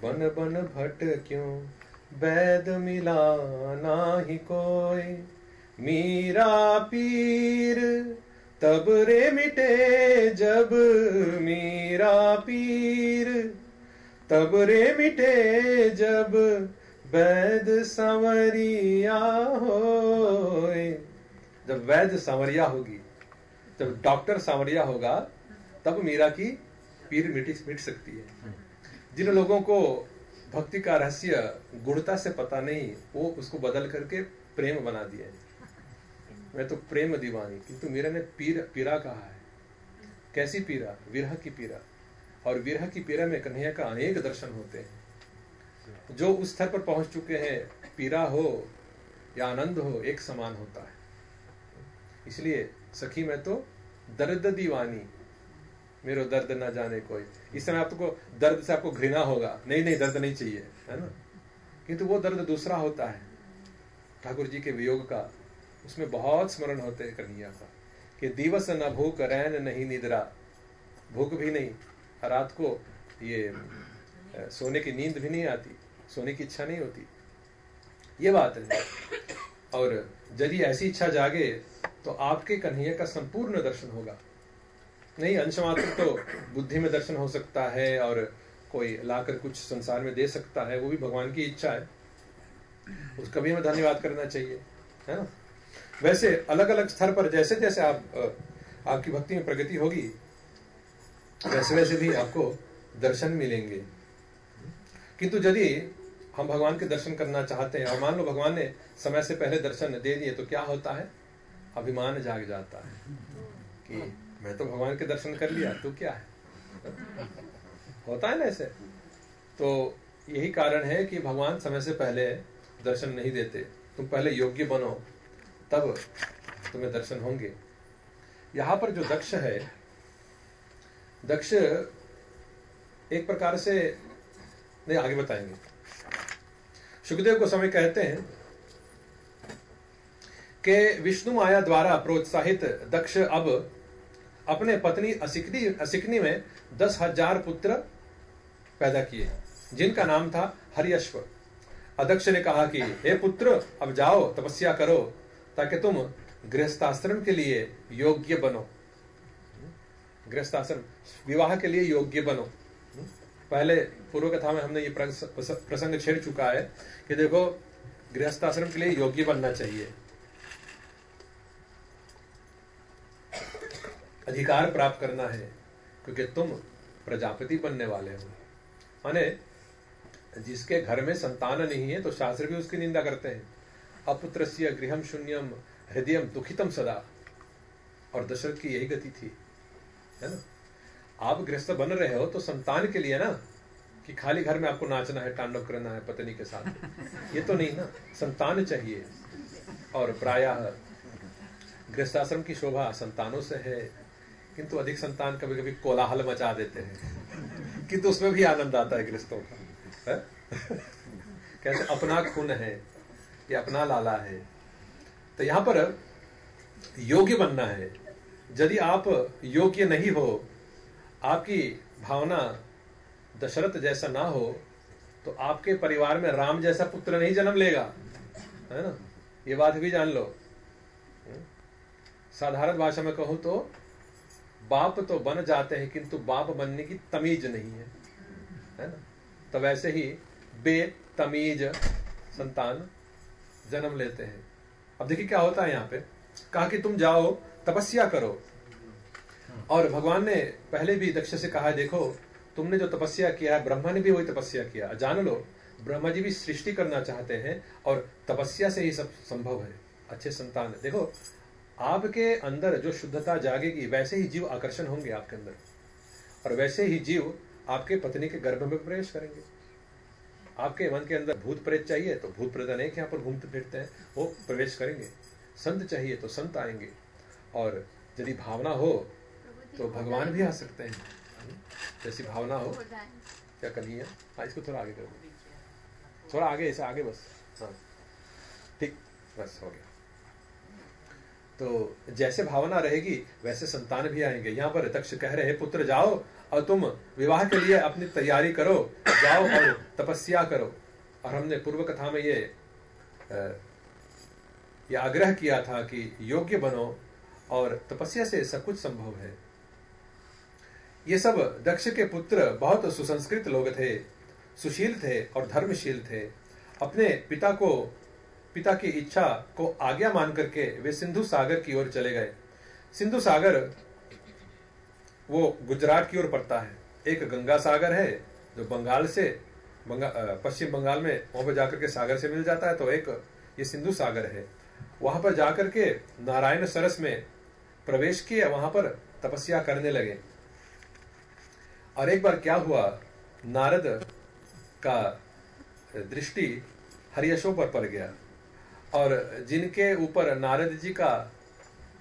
बन बन भट क्यों, वैद मिला नाही कोई। मीरा पीर तब रे मिटे जब, मीरा पीर तब रे मिटे जब, वैद सांवरिया होए। जब वैद सांवरिया होगी, जब डॉक्टर सांवरिया होगा, तब मीरा की पीर मिट सकती है। जिन लोगों को भक्ति का रहस्य गुणता से पता नहीं, वो उसको बदल करके प्रेम बना दिया। मैं तो प्रेम दीवानी, किंतु मीरा ने पीरा कहा है। कैसी पीरा? विरह की पीरा। और विरह की पीरा में कन्हैया का अनेक दर्शन होते हैं। जो उस स्तर पर पहुंच चुके हैं, पीरा हो या आनंद हो, एक समान होता है। इसलिए सखी मैं तो दर्द दीवानी मेरो, दर्द ना जाने कोई। इस समय आपको दर्द से आपको घृणा होगा, नहीं नहीं दर्द नहीं चाहिए, है ना? किंतु वो दर्द दूसरा होता है, ठाकुर जी के वियोग का। उसमें बहुत स्मरण होते हैं कन्हैया का, कि दिवस न भूख रैन नहीं निद्रा, भूख भी नहीं, रात को ये सोने की नींद भी नहीं आती, सोने की इच्छा नहीं होती, ये बात है। और यदि ऐसी इच्छा जागे तो आपके कन्हैया का संपूर्ण दर्शन होगा। नहीं अंश मात्र तो बुद्धि में दर्शन हो सकता है, और कोई लाकर कुछ संसार में दे सकता है, वो भी भगवान की इच्छा है, उसका भी हमें धन्यवाद करना चाहिए, है ना? वैसे अलग अलग स्तर पर जैसे जैसे आपकी भक्ति में प्रगति होगी, वैसे वैसे भी आपको दर्शन मिलेंगे। किंतु यदि हम भगवान के दर्शन करना चाहते हैं, और मान लो भगवान ने समय से पहले दर्शन दे दिए, तो क्या होता है? अभिमान जाग जाता है कि मैं तो भगवान के दर्शन कर लिया, तो क्या है? होता है ना ऐसे। तो यही कारण है कि भगवान समय से पहले दर्शन नहीं देते। तुम पहले योग्य बनो, तब तुम्हें दर्शन होंगे। यहां पर जो दक्ष है, दक्ष एक प्रकार से, नहीं आगे बताएंगे। सुखदेव गोस्वामी कहते हैं कि विष्णु माया द्वारा प्रोत्साहित दक्ष अब अपने पत्नी असिकनी में 10,000 पुत्र पैदा किए, जिनका नाम था हरिअश्व। अदक्ष ने कहा कि हे पुत्र, अब जाओ तपस्या करो, ताकि तुम गृहस्थाश्रम के लिए योग्य बनो। गृहस्थाश्रम, विवाह के लिए योग्य बनो। पहले पूर्व कथा में हमने ये प्रसंग छेड़ चुका है कि देखो, गृहस्थाश्रम के लिए योग्य बनना चाहिए, अधिकार प्राप्त करना है, क्योंकि तुम प्रजापति बनने वाले हो। माने जिसके घर में संतान नहीं है, तो शास्त्र भी उसकी निंदा करते हैं। अपुत्रस्य गृहम शून्यम हृदयम दुखितम सदा। और दशरथ की यही गति थी, है ना? आप गृहस्थ बन रहे हो तो संतान के लिए ना, कि खाली घर में आपको नाचना है, तांडव करना है पत्नी के साथ, ये तो नहीं ना, संतान चाहिए। और प्रायः गृहस्थाश्रम की शोभा संतानों से है, किंतु अधिक संतान कभी कभी कोलाहल मचा देते हैं, किंतु उसमें भी आनंद आता है गृहस्थों का, है? कैसे अपना खून है, ये अपना लाला है। तो यहां पर योग्य बनना है। यदि आप योग्य नहीं हो, आपकी भावना दशरथ जैसा ना हो, तो आपके परिवार में राम जैसा पुत्र नहीं जन्म लेगा, है ना? ये बात भी जान लो। साधारण भाषा में कहूं तो बाप तो बन जाते हैं, किंतु बाप बनने की तमीज नहीं है, है ना? तो वैसे ही बेतमीज संतान जन्म लेते हैं। अब देखिए क्या होता है यहाँ पे, कहा कि तुम जाओ तपस्या करो, और भगवान ने पहले भी दक्ष से कहा, देखो तुमने जो तपस्या किया है, ब्रह्मा ने भी वही तपस्या किया, जान लो ब्रह्मा जी भी सृष्टि करना चाहते हैं और तपस्या से ही सब संभव है, अच्छे संतान। देखो आपके अंदर जो शुद्धता जागेगी वैसे ही जीव आकर्षण होंगे आपके अंदर, और वैसे ही जीव आपके पत्नी के गर्भ में प्रवेश करेंगे। आपके मन के अंदर भूत प्रेत चाहिए तो भूत प्रेत अनेक यहाँ पर घूमते फिरते हैं, वो प्रवेश करेंगे। संत चाहिए तो संत आएंगे, और यदि भावना हो तो भगवान भी आ सकते हैं, जैसी भावना हो। क्या कन्हैया? हाँ, इसको थोड़ा आगे करो, थोड़ा आगे, ऐसे आगे बस। हाँ ठीक, बस हो गया। तो जैसे भावना रहेगी वैसे संतान भी आएंगे। यहाँ पर दक्ष कह रहे हैं, पुत्र जाओ और तुम विवाह के लिए अपनी तैयारी करो, जाओ और तपस्या करो। और हमने पूर्व कथा में ये आग्रह किया था कि योग्य बनो और तपस्या से सब कुछ संभव है। ये सब दक्ष के पुत्र बहुत सुसंस्कृत लोग थे, सुशील थे और धर्मशील थे। अपने पिता की इच्छा को आज्ञा मान करके वे सिंधु सागर की ओर चले गए। सिंधु सागर वो गुजरात की ओर पड़ता है। एक गंगा सागर है जो बंगाल से पश्चिम बंगाल में वहां पर जाकर के सागर से मिल जाता है, तो एक ये सिंधु सागर है। वहां पर जाकर के नारायण सरस में प्रवेश किए, वहां पर तपस्या करने लगे। और एक बार क्या हुआ, नारद का दृष्टि हरियशों पर पड़ गया, और जिनके ऊपर नारद जी का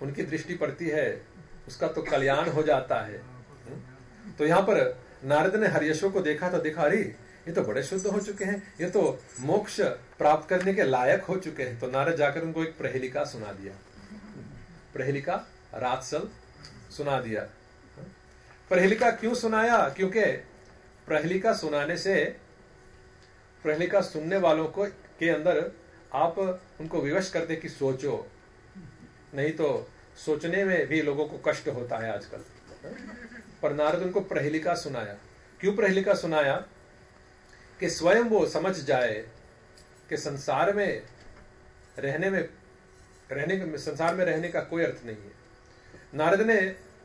उनकी दृष्टि पड़ती है उसका तो कल्याण हो जाता है। तो यहाँ पर नारद ने हरियशों को देखा तो देखा, अरे ये तो बड़े शुद्ध हो चुके हैं, ये तो मोक्ष प्राप्त करने के लायक हो चुके हैं। तो नारद जाकर उनको एक प्रहेलिका सुना दिया, प्रहेलिका रातसल सुना दिया। प्रहेलिका क्यों सुनाया? क्योंकि प्रहेलिका सुनाने से प्रहेलिका सुनने वालों को के अंदर आप उनको विवश करते कि सोचो, नहीं तो सोचने में भी लोगों को कष्ट होता है आजकल। पर नारद उनको प्रहेलिका सुनाया। क्यों प्रहेलिका सुनाया? कि स्वयं वो समझ जाए कि संसार में रहने का कोई अर्थ नहीं है। नारद ने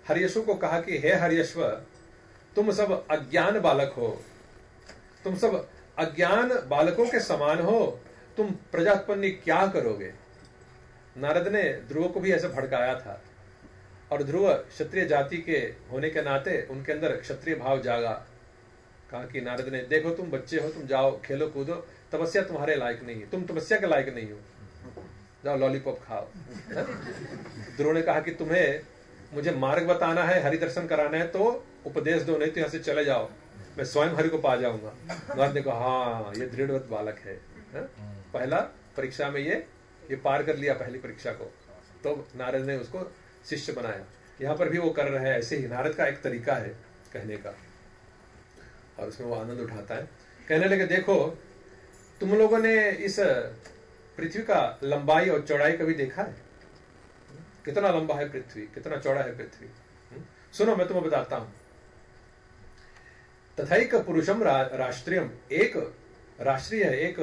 हरियशों को कहा कि हे हरियश्व, तुम सब अज्ञान बालक हो, तुम सब अज्ञान बालकों के समान हो, तुम प्रजा उत्पत्ति क्या करोगे? नारद ने ध्रुव को भी ऐसे भड़काया था, और ध्रुव क्षत्रिय जाति के होने के नाते उनके अंदर क्षत्रिय भाव जागा। कहा कि नारद ने, देखो तुम बच्चे हो, तुम जाओ खेलो कूदो, तपस्या तुम्हारे लायक नहीं है, तुम तपस्या के लायक नहीं हो, जाओ लॉलीपॉप खाओ। ध्रुव ने कहा कि तुम्हें मुझे मार्ग बताना है, हरि दर्शन कराना है तो उपदेश दो, नहीं तो यहाँ से चले जाओ, मैं स्वयं हरि को पा जाऊंगा। नारद ने कहा, हाँ ये दृढ़वत बालक है। पहला परीक्षा में ये पार कर लिया पहली परीक्षा को, तो नारद ने उसको शिष्य बनाया। यहाँ पर भी वो कर रहे हैं ऐसे ही। नारद का एक तरीका है कहने का, और उसमें वो आनंद उठाता है। कहने लगे, देखो तुम लोगों ने इस पृथ्वी का लंबाई और चौड़ाई कभी देखा है? कितना लंबा है पृथ्वी, कितना चौड़ा है पृथ्वी? सुनो मैं तुम्हें बताता हूं। तथैक पुरुषम राष्ट्रियम, एक राष्ट्रीय है, एक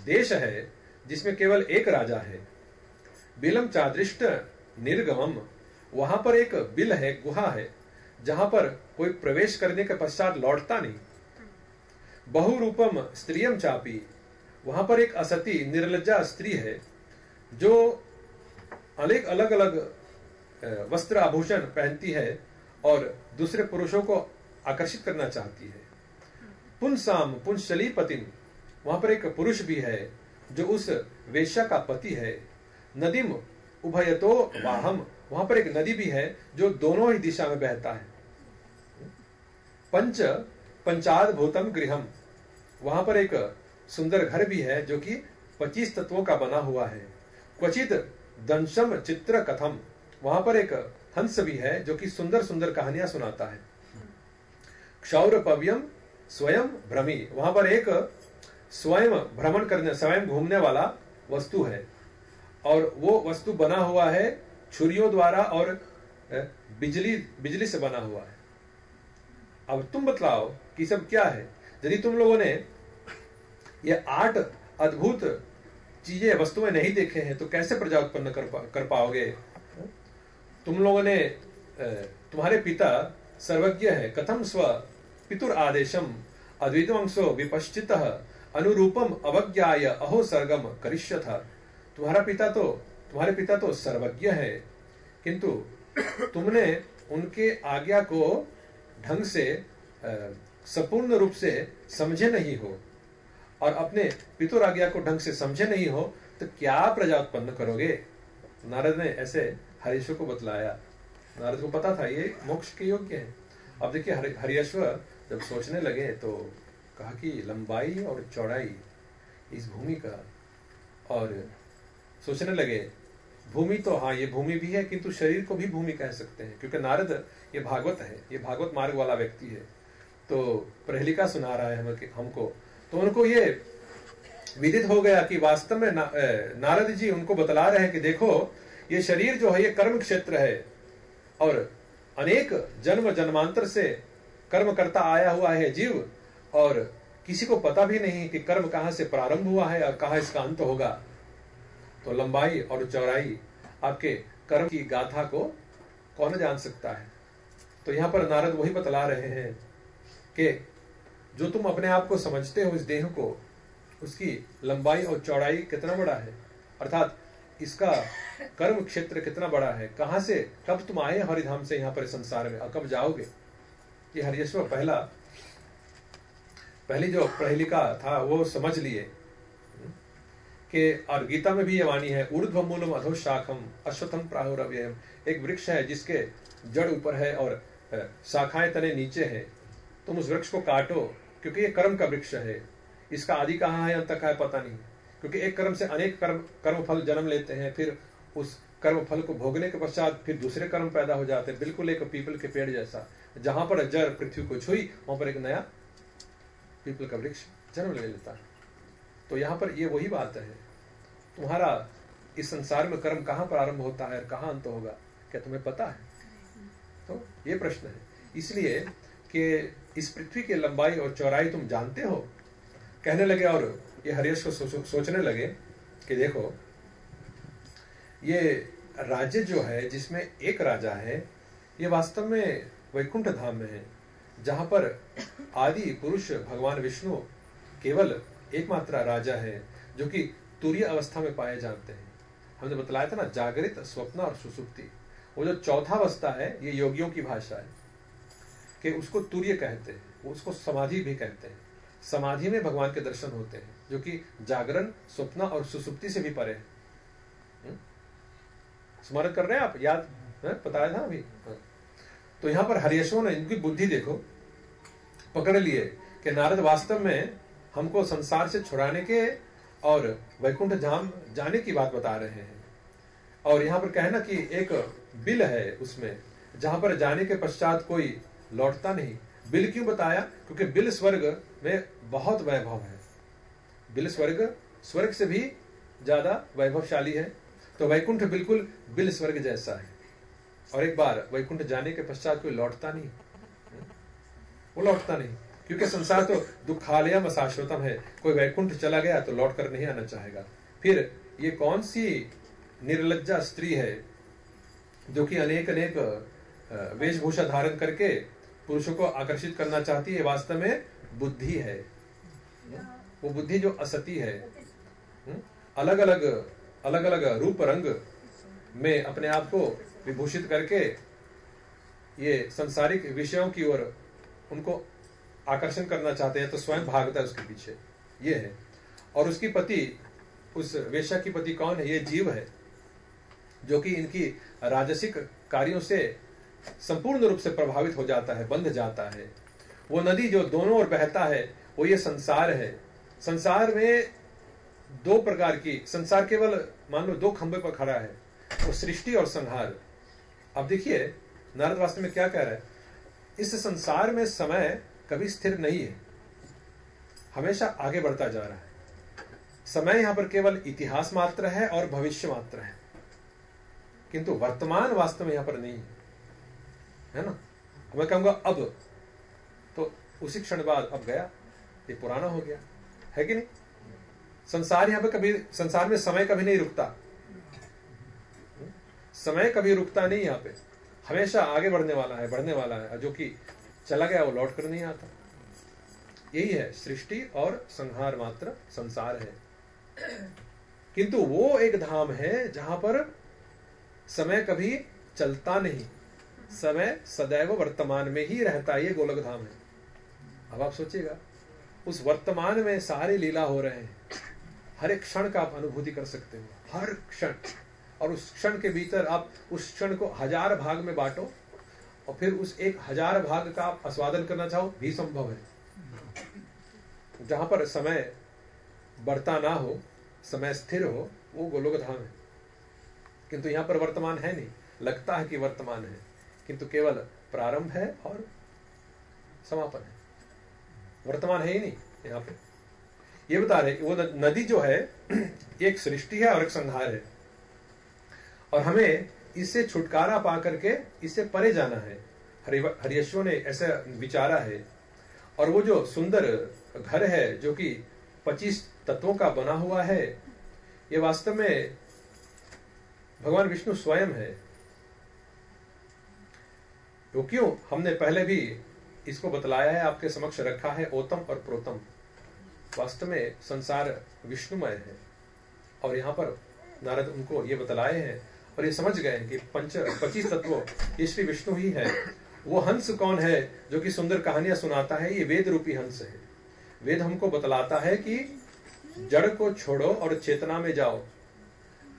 देश है जिसमें केवल एक राजा है। बिलम चादृष्ट निर्गमम, वहां पर एक बिल है, गुहा है, जहां पर कोई प्रवेश करने के पश्चात लौटता नहीं। बहुरूपम स्त्रियम चापी, वहां पर एक असती निर्लज्जा स्त्री है जो अनेक अलग अलग वस्त्र आभूषण पहनती है और दूसरे पुरुषों को आकर्षित करना चाहती है। पुंसाम पुंसली पतिम, वहां पर एक पुरुष भी है जो उस वेश्या का पति है। नदीम उभयतो वाहम, वहां पर एक नदी भी है जो दोनों ही दिशा में बहता है। पंचाद भूतम गृहम, वहां पर एक सुंदर घर भी है जो कि 25 तत्वों का बना हुआ है। क्वचित दंशम चित्र कथम, वहां पर एक हंस भी है जो कि सुंदर सुंदर कहानियां सुनाता है। क्षौर पव्यम स्वयं भ्रमी, वहां पर एक स्वयं भ्रमण करने, स्वयं घूमने वाला वस्तु है, और वो वस्तु बना हुआ है छुरियों द्वारा और बिजली से बना हुआ है। अब तुम बतलाओ कि सब क्या है? यदि तुम लोगों ने ये 8 अद्भुत चीजें वस्तुएं नहीं देखे हैं तो कैसे प्रजा उत्पन्न कर पाओगे? तुम लोगों ने तुम्हारे पिता सर्वज्ञ है, कथम स्व पितुर आदेशम अद्वितवंशो विपश्चित अनुरूपम अवज्ञाय अहो सर्गम करिष्यथ। तुम्हारे पिता तो सर्वज्ञ है, किंतु तुमने उनके आज्ञा को ढंग से संपूर्ण रूप से समझे नहीं हो, और अपने पितुर आज्ञा को ढंग से समझे नहीं हो तो क्या प्रजा उत्पन्न करोगे। नारद ने ऐसे हरीश्वर को बतलाया। नारद को पता था ये मोक्ष के योग्य है। अब देखिए हरीश्वर जब सोचने लगे तो कहा कि लंबाई और चौड़ाई इस भूमि का, और सोचने लगे भूमि तो हाँ ये भूमि भी है, किंतु शरीर को भी भूमि कह सकते हैं, क्योंकि नारद ये भागवत है, ये भागवत मार्ग वाला व्यक्ति है, तो प्रहेलिका सुना रहा है हमको। तो उनको ये विदित हो गया कि वास्तव में नारद जी उनको बतला रहे हैं कि देखो ये शरीर जो है ये कर्म क्षेत्र है, और अनेक जन्म जन्मांतर से कर्म करता आया हुआ है जीव, और किसी को पता भी नहीं कि कर्म कहां से प्रारंभ हुआ है और कहां इसका अंत होगा। तो लंबाई और चौड़ाई आपके कर्म की गाथा को कौन जान सकता है। तो यहां पर नारद वही बतला रहे हैं कि जो तुम अपने आप को समझते हो इस देह को, उसकी लंबाई और चौड़ाई कितना बड़ा है, अर्थात इसका कर्म क्षेत्र कितना बड़ा है, कहां से कब तुम आए हरिधाम से यहाँ पर संसार में और कब जाओगे। ये हरीश्वर पहली जो प्रहेलिका था वो समझ लिए कि, और गीता में भी ये वाणी है, ऊर्ध्व मूलम अधो शाखम अश्वत्थम प्राहुरव्ययम। एक वृक्ष है जिसके जड़ ऊपर है और शाखाएं तने नीचे है, तुम उस वृक्ष को काटो, क्योंकि ये कर्म का वृक्ष है, इसका आदि कहाँ है अंत कहाँ है पता नहीं, क्योंकि एक कर्म से अनेक कर्म फल जन्म लेते हैं, फिर उस कर्म फल को भोगने के पश्चात फिर दूसरे कर्म पैदा हो जाते हैं, बिल्कुल एक पीपल के पेड़ जैसा। जहां पर जड़ पृथ्वी को छुई वहां पर एक नया पीपल का वृक्ष जन्म ले लेता है। तो यहाँ पर ये वही बात है, तुम्हारा इस संसार में कर्म कहाँ प्रारंभ होता है और कहाँ अंत होगा, क्या तुम्हें पता है। तो ये प्रश्न है, इसलिए कि इस पृथ्वी की लंबाई और चौड़ाई तुम जानते हो, कहने लगे। और ये हरीश को सोचने लगे कि देखो ये राज्य जो है जिसमें एक राजा है, ये वास्तव में वैकुंठ धाम में है, जहां पर आदि पुरुष भगवान विष्णु केवल एकमात्र राजा है, जो कि तुरीय अवस्था में पाए जाते हैं। हमने बतलाया था ना, जागृत, स्वप्न और सुसुप्ति। वो जो चौथा अवस्था है ये योगियों की भाषा है कि उसको तुरीय कहते हैं, उसको समाधि भी कहते हैं। समाधि में भगवान के दर्शन होते हैं, जो कि जागरण, स्वप्न और सुसुप्ति से भी परे है। स्मरण कर रहे हैं आप, याद बताया था अभी। तो यहाँ पर हरीश्वर ने इनकी बुद्धि देखो पकड़ लिए कि नारद वास्तव में हमको संसार से छुड़ाने के और वैकुंठ धाम जाने की बात बता रहे हैं। और यहाँ पर कहना कि एक बिल है उसमें, जहां पर जाने के पश्चात कोई लौटता नहीं। बिल क्यों बताया? क्योंकि बिल स्वर्ग में बहुत वैभव है। बिल स्वर्ग से भी ज्यादा वैभवशाली है। तो वैकुंठ बिल्कुल बिल स्वर्ग जैसा है। और एक बार वैकुंठ जाने के पश्चात कोई लौटता नहीं, वो लौटता नहीं, क्योंकि संसार तो दुखालयम अशाश्वतम है। कोई वैकुंठ चला गया तो लौट कर नहीं आना चाहेगा। फिर ये कौन सी निर्लज्जा स्त्री है जो कि अनेक अनेक वेशभूषा धारण करके पुरुषों को आकर्षित करना चाहती है? वास्तव में बुद्धि है, वो बुद्धि जो असती है, अलग अलग रूप रंग में अपने आप को विभूषित करके ये सांसारिक विषयों की ओर उनको आकर्षण करना चाहते हैं, तो स्वयं भागता है उसके पीछे। ये है। और उसकी पति, उस वेश्या की पति कौन है? ये जीव है, जो कि इनकी राजसिक कार्यों से संपूर्ण रूप से प्रभावित हो जाता है, बंध जाता है। वो नदी जो दोनों ओर बहता है वो ये संसार है। संसार में दो प्रकार की, संसार केवल मान लो दो खंभे पर खड़ा है, वो सृष्टि और संहार। अब देखिए नारद वास्तव में क्या कह रहा है, इस संसार में समय कभी स्थिर नहीं है, हमेशा आगे बढ़ता जा रहा है। समय यहां पर केवल इतिहास मात्र है और भविष्य मात्र है, किंतु वर्तमान वास्तव में यहां पर नहीं है ना। मैं कहूंगा अब, तो उसी क्षण बाद अब गया, ये पुराना हो गया, है कि नहीं। संसार यहां पर कभी, संसार में समय कभी नहीं रुकता। समय कभी रुकता नहीं, यहाँ पे हमेशा आगे बढ़ने वाला है, जो कि चला गया वो लौट कर नहीं आता। यही है, सृष्टि और संहार मात्र संसार है। किंतु वो एक धाम है जहां पर समय कभी चलता नहीं, समय सदैव वर्तमान में ही रहता है। ये गोलक धाम है। अब आप सोचिएगा, उस वर्तमान में सारे लीला हो रहे हैं, हर एक क्षण का आप अनुभूति कर सकते हो, हर क्षण। और उस क्षण के भीतर आप उस क्षण को 1000 भाग में बांटो और फिर उस 1000 भाग का आप आस्वादन करना चाहो भी संभव है। जहां पर समय बढ़ता ना हो, समय स्थिर हो, वो गोलोक धाम है। किंतु यहां पर वर्तमान है नहीं, लगता है कि वर्तमान है, किंतु केवल प्रारंभ है और समापन है, वर्तमान है ही नहीं यहां पे। ये बता रहे वो नदी जो है एक सृष्टि है और एक संहार है, और हमें इससे छुटकारा पा करके इससे परे जाना है। हरियश्व ने ऐसा विचारा है। और वो जो सुंदर घर है जो कि 25 तत्वों का बना हुआ है, ये वास्तव में भगवान विष्णु स्वयं है। तो क्यों, हमने पहले भी इसको बतलाया है, आपके समक्ष रखा है, ओतम और प्रोतम। वास्तव में संसार विष्णुमय है, और यहाँ पर नारद उनको ये बतलाए हैं और ये समझ गए कि 25 तत्वों ये श्री विष्णु ही है। वो हंस कौन है जो कि सुंदर कहानियां सुनाता है? ये वेद रूपी हंस है। वेद हमको बतलाता है कि जड़ को छोड़ो और चेतना में जाओ।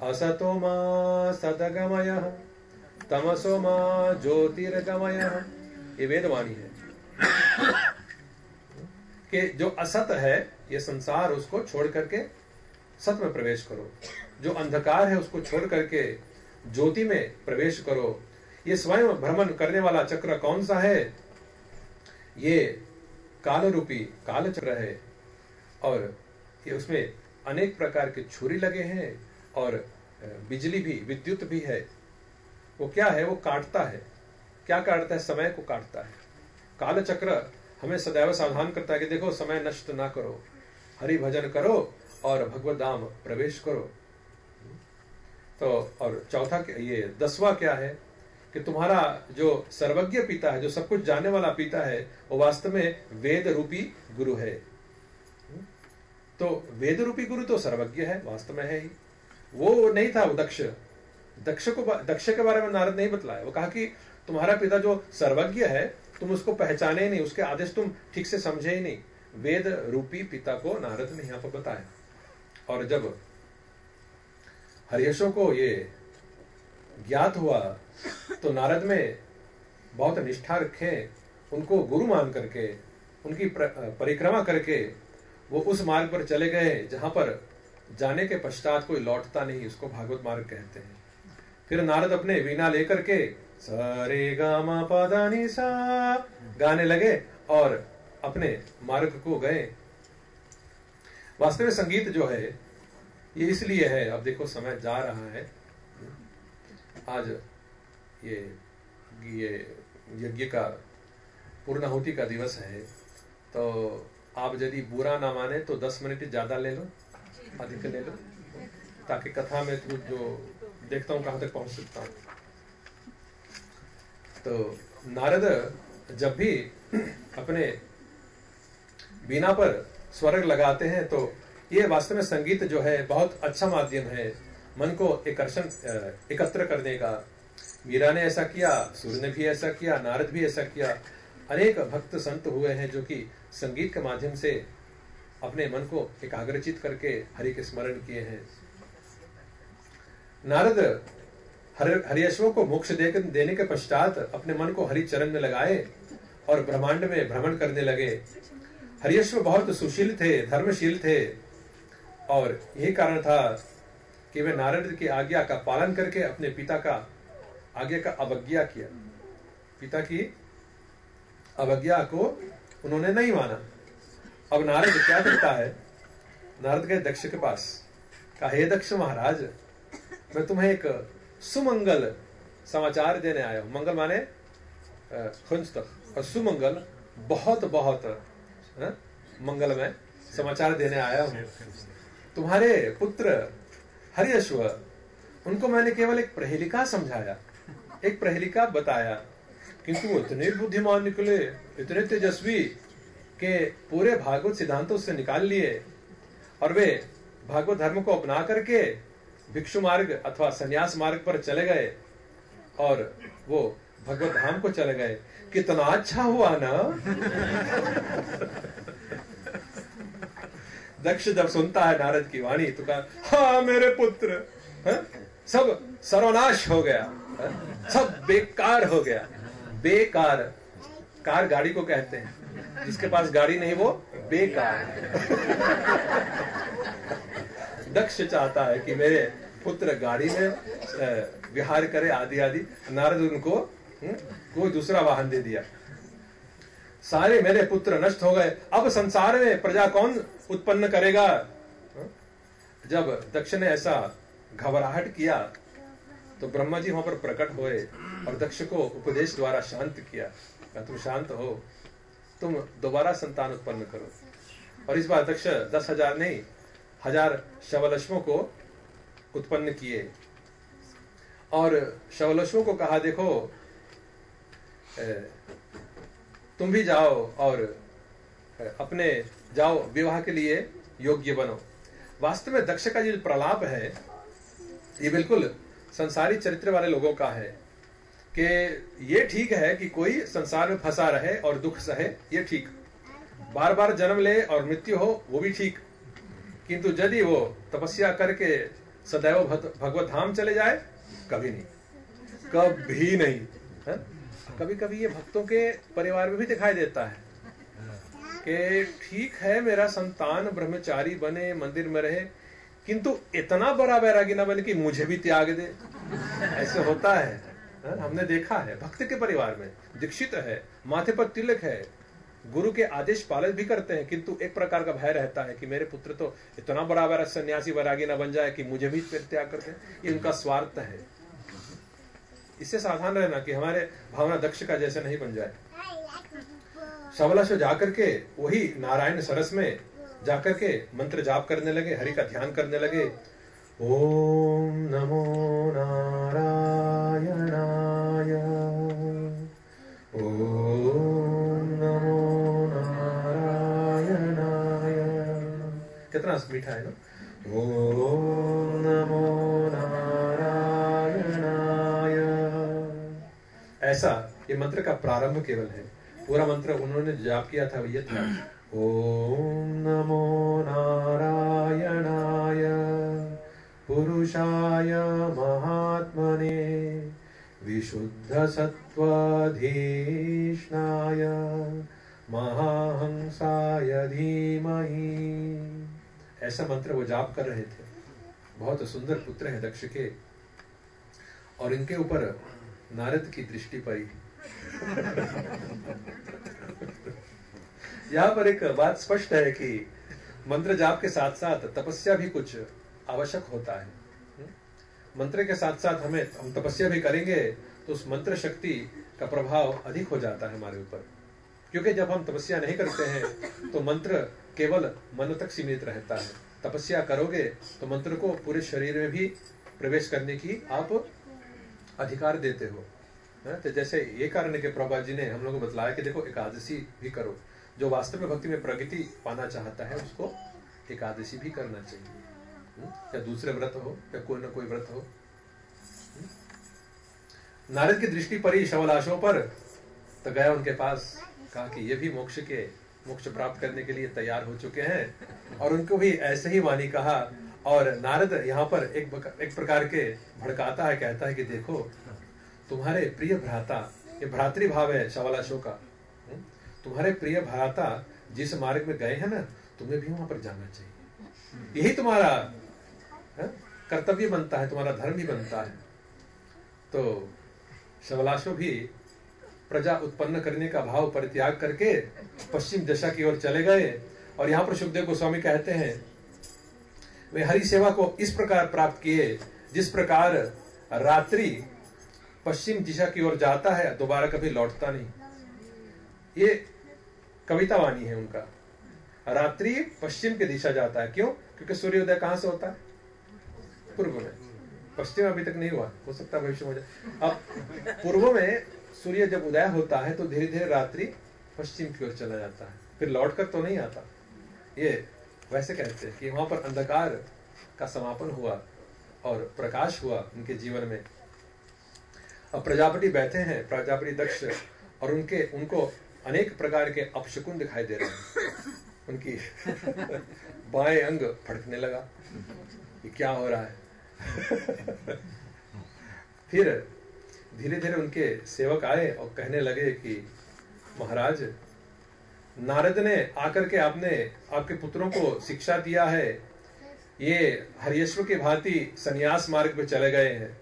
असतो मा सदगमय तमसो मा ज्योतिर्गमय, ये वेदवाणी है कि जो असत है ये संसार, उसको छोड़ करके सत में प्रवेश करो। जो अंधकार है उसको छोड़ करके ज्योति में प्रवेश करो। ये स्वयं भ्रमण करने वाला चक्र कौन सा है? ये काल रूपी काल चक्र है, और ये उसमें अनेक प्रकार के छुरी लगे हैं और बिजली भी, विद्युत भी है। वो क्या है? वो काटता है। क्या काटता है? समय को काटता है। काल चक्र हमें सदैव सावधान करता है कि देखो समय नष्ट ना करो, हरि भजन करो और भगवत धाम प्रवेश करो। तो और चौथा ये 10वां क्या है कि तुम्हारा जो सर्वज्ञ पिता है, जो सब कुछ जानने वाला पिता है, वो वास्तव में वेद रूपी गुरु है। तो वेद रूपी गुरु तो सर्वज्ञ है, वास्तव में है ही। वो नहीं था वो दक्ष के बारे में नारद नहीं बतलाया। वो कहा कि तुम्हारा पिता जो सर्वज्ञ है, तुम उसको पहचाने ही नहीं, उसके आदेश तुम ठीक से समझे ही नहीं। वेद रूपी पिता को नारद ने यहां पर बताया। और जब हरियशों को ये ज्ञात हुआ तो नारद में बहुत निष्ठा रखे, उनको गुरु मान करके, उनकी परिक्रमा करके वो उस मार्ग पर चले गए जहां पर जाने के पश्चात कोई लौटता नहीं। उसको भागवत मार्ग कहते हैं। फिर नारद अपने वीणा लेकर के सारे गामा पादानी सा गाने लगे और अपने मार्ग को गए। वास्तव में संगीत जो है ये इसलिए है, अब देखो समय जा रहा है, आज ये यज्ञ का पूर्णाहुति का दिवस है, तो आप यदि बुरा ना माने तो 10 मिनट ज्यादा ले लो, अधिक ले लो, ताकि कथा में तो जो देखता हूं कहां तक पहुंच सकता हूं। तो नारद जब भी अपने वीणा पर स्वर लगाते हैं तो ये वास्तव में संगीत जो है बहुत अच्छा माध्यम है मन को एकत्र करने का। मीरा ने ऐसा किया, सूर्य ने भी ऐसा किया, नारद भी ऐसा किया। अनेक भक्त संत हुए हैं जो कि संगीत के माध्यम से अपने मन को एकाग्रचित करके हरि के स्मरण किए हैं। नारद हरियश्वों को मोक्ष देने के पश्चात अपने मन को हरि चरण में लगाए और ब्रह्मांड में भ्रमण करने लगे। हरियश्व बहुत सुशील थे, धर्मशील थे, और यही कारण था कि वे नारद की आज्ञा का पालन करके अपने पिता का आज्ञा का अवज्ञा किया। पिता की अवज्ञा को उन्होंने नहीं माना। अब नारद क्या करता है? नारद गए दक्ष के पास, कहा हे दक्ष महाराज, मैं तुम्हें एक सुमंगल समाचार देने आया हूं। मंगल माने और सुमंगल बहुत बहुत मंगलमय समाचार देने आया हूं। तुम्हारे पुत्र हरियश्व उनको मैंने केवल एक प्रहेलिका समझाया, एक प्रहेलिका बताया, किंतु वो इतने बुद्धिमान निकले, इतने तेजस्वी के पूरे भागवत सिद्धांतों से निकाल लिए और वे भागवत धर्म को अपना करके भिक्षु मार्ग अथवा संन्यास मार्ग पर चले गए और वो भगवत धाम को चले गए। कितना अच्छा हुआ ना। दक्ष जब सुनता है नारद की वाणी तो कहा, हाँ मेरे पुत्र, सब सर्वनाश हो गया, सब बेकार हो गया। बेकार, कार गाड़ी को कहते हैं, जिसके पास गाड़ी नहीं वो बेकार। दक्ष चाहता है कि मेरे पुत्र गाड़ी में विहार करे आदि आदि। नारद उनको कोई दूसरा वाहन दे दिया। सारे मेरे पुत्र नष्ट हो गए, अब संसार में प्रजा कौन उत्पन्न करेगा। जब दक्ष ने ऐसा घबराहट किया तो ब्रह्मा जी वहां पर प्रकट हुए और दक्ष को उपदेश द्वारा शांत किया। तुम शांत हो, तुम दोबारा संतान उत्पन्न करो। और इस बार दक्ष 10,000 नहीं 1,000 शवलक्ष्मों को उत्पन्न किए और शवलक्ष्मों को कहा, देखो तुम भी जाओ और अपने जाओ विवाह के लिए योग्य बनो। वास्तव में दक्ष का जो प्रलाप है ये बिल्कुल संसारी चरित्र वाले लोगों का है कि ये ठीक है कि कोई संसार में फंसा रहे और दुख सहे, ये ठीक, बार बार जन्म ले और मृत्यु हो वो भी ठीक, किंतु यदि वो तपस्या करके सदैव भगवत धाम चले जाए, कभी नहीं, कभी नहीं। कभी कभी ये भक्तों के परिवार में भी दिखाई देता है कि ठीक है मेरा संतान ब्रह्मचारी बने, मंदिर में रहे, किंतु इतना बड़ा वैरागी न बने कि मुझे भी त्याग दे। ऐसे होता है, हमने देखा है भक्त के परिवार में। दीक्षित है, माथे पर तिलक है, गुरु के आदेश पालन भी करते हैं, किंतु एक प्रकार का भय रहता है कि मेरे पुत्र तो इतना बड़ा वैराग सन्यासी वैरागी न बन जाए कि मुझे भी त्याग करते हैं। ये उनका स्वार्थ है। इससे सावधान रहना कि हमारे भावना दक्ष का जैसे नहीं बन जाए। शवलक्ष्म जाकर के वही नारायण सरस में जाकर के मंत्र जाप करने लगे, हरि का ध्यान करने लगे। ओम नमो नारायणाय, ओम नमो नारायणाय। कितना मीठा है ना। ओम नमो नारायणाय। ऐसा ये मंत्र का प्रारंभ केवल है। पूरा मंत्र उन्होंने जाप किया था ये था, ओम नमो नारायणाय पुरुषाय महात्मने विशुद्ध सत्वाधीष्णाय महाहंसाय धीमहि। ऐसा मंत्र वो जाप कर रहे थे। बहुत सुंदर पुत्र है दक्ष के, और इनके ऊपर नारद की दृष्टि पड़ी। यहाँ पर एक बात स्पष्ट है कि मंत्र जाप के साथ साथ तपस्या भी कुछ आवश्यक होता है। मंत्र के साथ साथ हम तपस्या भी करेंगे तो उस मंत्र शक्ति का प्रभाव अधिक हो जाता है हमारे ऊपर। क्योंकि जब हम तपस्या नहीं करते हैं तो मंत्र केवल मन तक सीमित रहता है। तपस्या करोगे तो मंत्र को पूरे शरीर में भी प्रवेश करने की आप अधिकार देते हो। तो जैसे ये कारण के प्रभा जी ने हम लोगों को बतलाया कि देखो एकादशी भी करो। जो वास्तव में भक्ति में प्रगति पाना चाहता है उसको एकादशी भी करना चाहिए, या दूसरे व्रत हो या कोई ना कोई व्रत हो। नारद की दृष्टि पड़ी शवलाशों पर तो गया उनके पास, कहा कि ये भी मोक्ष प्राप्त करने के लिए तैयार हो चुके हैं। और उनको भी ऐसे ही वाणी कहा। और नारद यहाँ पर एक प्रकार के भड़काता है, कहता है कि देखो तुम्हारे प्रिय भ्राता, ये भ्रातृभाव है शवलाशों का, तुम्हारे प्रिय भ्राता जिस मार्ग में गए हैं ना, तुम्हें भी वहां पर जाना चाहिए। यही तुम्हारा कर्तव्य बनता है, तुम्हारा धर्म भी बनता है। तो शवलाशों भी प्रजा उत्पन्न करने का भाव परित्याग करके पश्चिम दिशा की ओर चले गए। और यहाँ पर सुखदेव गोस्वामी कहते हैं वे हरि सेवा को इस प्रकार प्राप्त किए जिस प्रकार रात्रि पश्चिम दिशा की ओर जाता है, दोबारा कभी लौटता नहीं। ये कविता वाणी है उनका। रात्रि पश्चिम की दिशा जाता है, क्यों? क्योंकि सूर्योदय कहां से होता है? पूर्व में। पश्चिम अभी तक नहीं हुआ, हो सकता है भविष्य में हो जाए। अब पूर्व में सूर्य जब उदय होता है तो धीरे धीरे रात्रि पश्चिम की ओर चला जाता है, फिर लौटकर तो नहीं आता। ये वैसे कहते हैं कि वहां पर अंधकार का समापन हुआ और प्रकाश हुआ उनके जीवन में। अब प्रजापति बैठे हैं, प्रजापति दक्ष, और उनको अनेक प्रकार के अपशकुन दिखाई दे रहे हैं। उनकी बाएं अंग फड़कने लगा, ये क्या हो रहा है। फिर धीरे धीरे उनके सेवक आए और कहने लगे कि महाराज, नारद ने आकर के आपके पुत्रों को शिक्षा दिया है, ये हरियश्व की भांति संन्यास मार्ग पे चले गए हैं।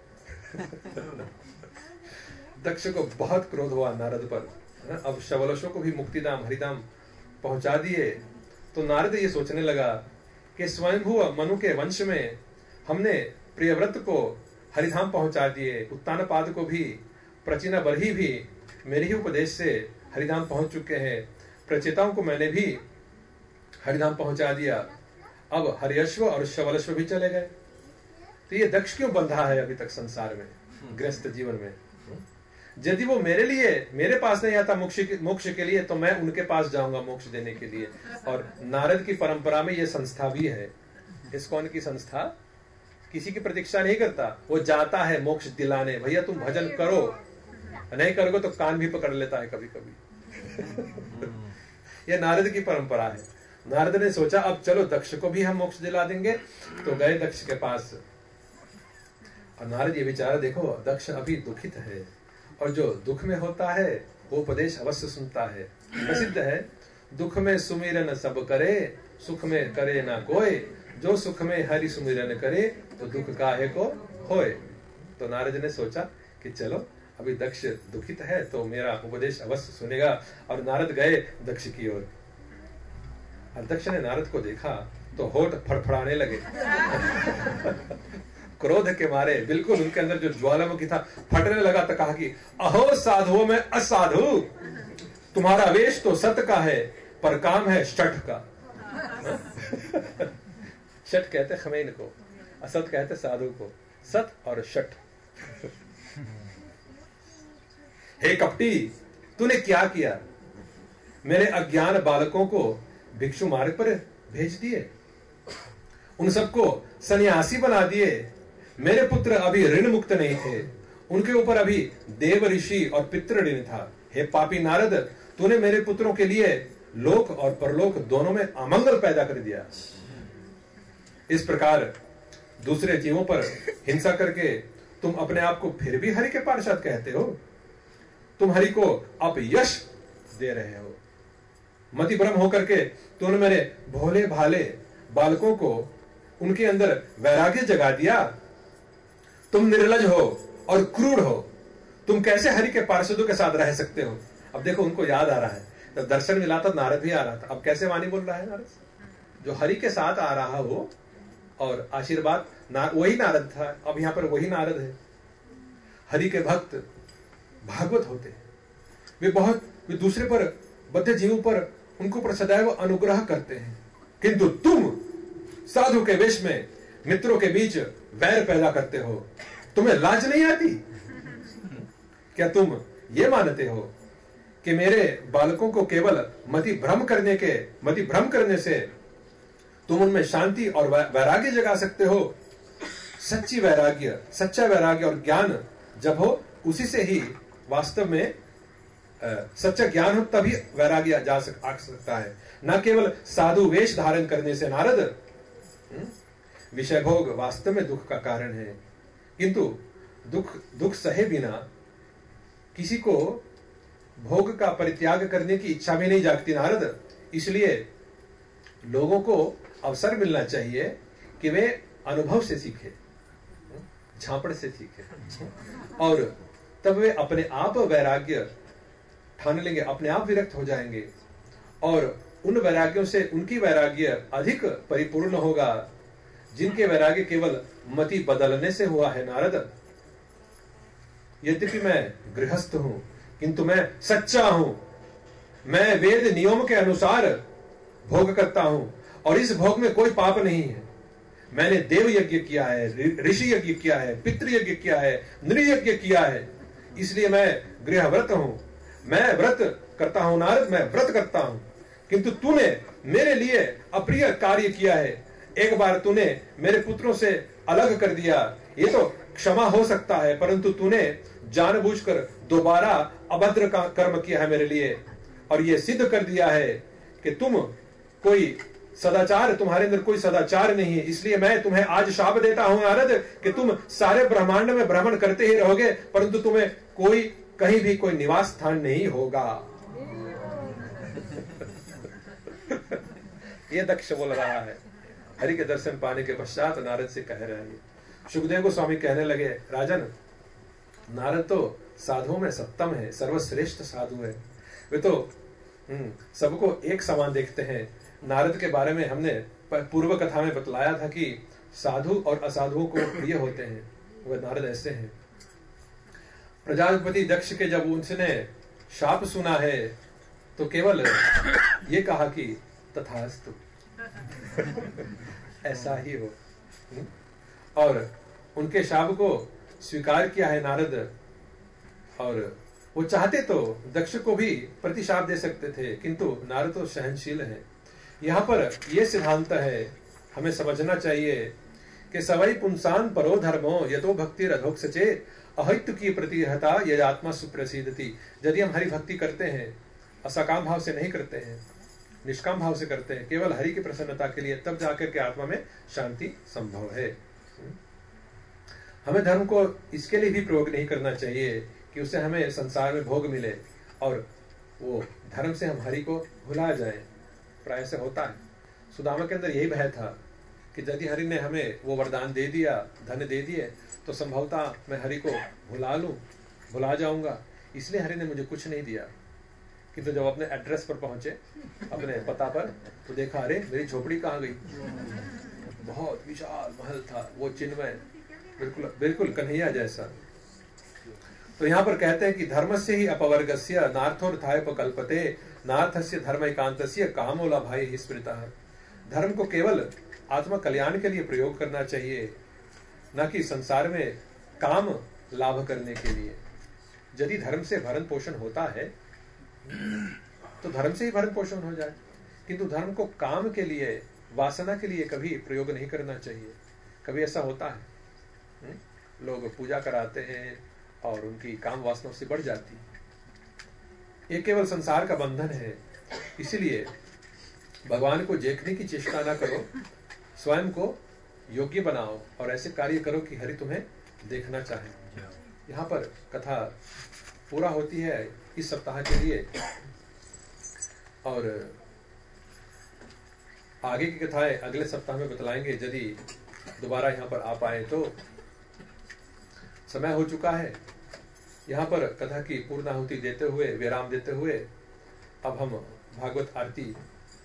दक्ष को बहुत क्रोध हुआ नारद पर। अब शवलशों को भी मुक्तिधाम हरिधाम पहुंचा दिए तो नारद ये सोचने लगा कि स्वयंभू मनु के वंश में हमने प्रियव्रत को हरिधाम पहुंचा दिए, उत्तानपाद को भी, प्रचिना बरही भी मेरे ही उपदेश से हरिधाम पहुंच चुके हैं, प्रचेताओं को मैंने भी हरिधाम पहुंचा दिया, अब हरियश्व और शवलश्व भी चले गए। तो ये दक्ष क्यों बंधा है अभी तक संसार में, गृहस्थ जीवन में? यदि वो मेरे पास नहीं आता मोक्ष के लिए, तो मैं उनके पास जाऊंगा मोक्ष देने के लिए। और नारद की परंपरा में ये संस्था भी है। इस्कॉन की संस्था किसी की प्रतीक्षा नहीं करता, वो जाता है मोक्ष दिलाने। भैया तुम भजन करो, नहीं करोगे तो कान भी पकड़ लेता है कभी कभी। ये नारद की परंपरा है। नारद ने सोचा अब चलो दक्ष को भी हम मोक्ष दिला देंगे, तो गए दक्ष के पास। और नारद ये विचारा, देखो दक्ष अभी दुखित है, और जो दुख में होता है वो उपदेश अवश्य सुनता है। प्रसिद्ध है, दुख में सुमिरन सब करे, सुख में करे ना कोई, जो सुख में हरि सुमिरन करे, तो दुख काहे को होए। तो नारद ने सोचा कि चलो अभी दक्ष दुखित है तो मेरा उपदेश अवश्य सुनेगा। और नारद गए दक्ष की ओर। और दक्ष ने नारद को देखा तो होठ फड़फड़ाने लगे। क्रोध के मारे बिल्कुल उनके अंदर जो ज्वालामुखी था फटने लगा। तो कहा कि अहो साधुओं में असाधु, तुम्हारा वेश तो सत का है पर काम है शठ का। शठ कहते खमैन को, असत कहते साधु को, सत और शठ। हे कपटी, तूने क्या किया? मेरे अज्ञान बालकों को भिक्षु मार्ग पर भेज दिए, उन सबको सन्यासी बना दिए। मेरे पुत्र अभी ऋण मुक्त नहीं थे, उनके ऊपर अभी देव ऋषि और पितृ ऋण था। हे पापी नारद, तूने मेरे पुत्रों के लिए लोक और परलोक दोनों में अमंगल पैदा कर दिया। इस प्रकार दूसरे जीवों पर हिंसा करके तुम अपने आप को फिर भी हरि के पार्षद कहते हो। तुम हरि को अपयश दे रहे हो। मति भ्रम होकर के तुमने मेरे भोले भाले बालकों को उनके अंदर वैराग्य जगा दिया। तुम निर्लज हो और क्रूर हो, तुम कैसे हरि के पार्षदों के साथ रह सकते हो? अब देखो उनको याद आ रहा है, जब दर्शन मिला था नारद भी आ रहा था। अब कैसे वाणी बोल रहा है नारद, जो हरि के साथ आ रहा हो और आशीर्वाद वही नारद था, अब यहां पर वही नारद है। हरि के भक्त भागवत होते हैं, वे दूसरे पर बद्ध जीवों पर उनको पर सदैव अनुग्रह करते हैं। किंतु तुम साधु के वेश में मित्रों के बीच वैर पैदा करते हो। तुम्हें लाज नहीं आती? क्या तुम ये मानते हो कि मेरे बालकों को केवल मति भ्रम करने से तुम उनमें शांति और वैराग्य जगा सकते हो? सच्चा वैराग्य और ज्ञान जब हो, उसी से ही वास्तव में सच्चा ज्ञान हो, तभी वैराग्य आ सकता है, न केवल साधु वेश धारण करने से। नारद, विषय भोग वास्तव में दुख का कारण है, किंतु दुख सहे बिना किसी को भोग का परित्याग करने की इच्छा भी नहीं जागती नारद। इसलिए लोगों को अवसर मिलना चाहिए कि वे अनुभव से सीखे, झापड़ से सीखे, और तब वे अपने आप वैराग्य ठान लेंगे, अपने आप विरक्त हो जाएंगे, और उन वैराग्यों से उनकी वैराग्य अधिक परिपूर्ण होगा, जिनके वैराग्य केवल मति बदलने से हुआ है। नारद, यद्यपि मैं गृहस्थ हूं, किंतु मैं सच्चा हूं। मैं वेद नियम के अनुसार भोग करता हूं, और इस भोग में कोई पाप नहीं है। मैंने देव यज्ञ किया है, ऋषि यज्ञ किया है, पितृ यज्ञ किया है, नृयज्ञ किया है, इसलिए मैं गृहव्रत हूं, मैं व्रत करता हूं नारद, मैं व्रत करता हूं। किंतु तूने मेरे लिए अप्रिय कार्य किया है, एक बार तूने मेरे पुत्रों से अलग कर दिया, ये तो क्षमा हो सकता है, परंतु तूने जानबूझकर दोबारा अभद्र का कर्म किया है मेरे लिए, और ये सिद्ध कर दिया है कि तुम कोई सदाचार, तुम्हारे अंदर कोई सदाचार नहीं है। इसलिए मैं तुम्हें आज शाप देता हूं नारद कि तुम सारे ब्रह्मांड में भ्रमण करते ही रहोगे, परंतु तुम्हें कोई कहीं भी कोई निवास स्थान नहीं होगा। ये दक्ष बोल रहा है। हरि के दर्शन पाने के पश्चात नारद से कह रहे हैं। सुखदेव गोस्वामी कहने लगे, राजन, नारद तो साधुओं में सप्तम है, सर्वश्रेष्ठ साधु है, वे तो सबको एक समान देखते हैं। नारद के बारे में हमने पूर्व कथा में बतलाया था कि साधु और असाधुओं को प्रिय होते हैं, वह नारद ऐसे हैं। प्रजापति दक्ष के जब उनसे शाप सुना है तो केवल ये कहा कि तथास्तु, ऐसा ही हो, और उनके शाप को स्वीकार किया है नारद। और वो चाहते तो दक्ष को भी प्रतिशाप दे सकते थे, किंतु नारद तो सहनशील है। यहाँ पर यह सिद्धांत है, हमें समझना चाहिए कि सवै पुंसान परो धर्मो यतो भक्ति रधोक्षचे अहित की प्रतिहता यद आत्मा सुप्रसिद्धति। यदि हम हरि भक्ति करते हैं, असकाम भाव से नहीं करते हैं, निष्काम भाव से करते हैं, केवल हरि की प्रसन्नता के लिए, तब जाकर के आत्मा में शांति संभव है। हमें धर्म को इसके लिए भी प्रयोग नहीं करना चाहिए कि उससे हमें संसार में भोग मिले और वो धर्म से हम हरि को भुला जाएं। प्राय से होता है। सुदामा के अंदर यही भय था कि यदि हरि ने हमें वो वरदान दे दिया, धन दे दिए, तो संभवतः मैं हरि को भुला जाऊंगा, इसलिए हरि ने मुझे कुछ नहीं दिया। किंतु जब अपने एड्रेस पर पहुंचे, अपने पता पर, तो देखा, अरे मेरी झोपड़ी कहाँ गई। बहुत विशाल महल था, वो चिन्मय, बिल्कुल बिल्कुल कन्हैया जैसा। तो यहाँ पर कहते हैं कि धर्मस्य ही अपवर्गस्य नार्थोर्थायपकल्पते नार्थस्य धर्मैकान्तस्य कामोलाभाय स्मृतः। धर्म को केवल आत्मा कल्याण के लिए प्रयोग करना चाहिए, न कि संसार में काम लाभ करने के लिए। यदि धर्म से भरण पोषण होता है तो धर्म से ही भरण पोषण हो जाए, किंतु धर्म को काम के लिए, वासना के लिए कभी प्रयोग नहीं करना चाहिए। कभी ऐसा होता है, लोग पूजा कराते हैं और उनकी काम वासना से बढ़ जाती है। ये केवल संसार का बंधन है। इसीलिए भगवान को देखने की चेष्टा ना करो, स्वयं को योग्य बनाओ और ऐसे कार्य करो कि हरि तुम्हें देखना चाहे। यहाँ पर कथा पूरा होती है इस सप्ताह के लिए, और आगे की कथाएं अगले सप्ताह में बतलाएंगे। यदि दोबारा यहाँ पर आ पाए तो। समय हो चुका है। यहाँ पर कथा की पूर्णाहुति देते हुए, विराम देते हुए, अब हम भागवत आरती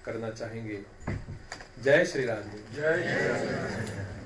करना चाहेंगे। जय श्री राधे। जय श्री राधे।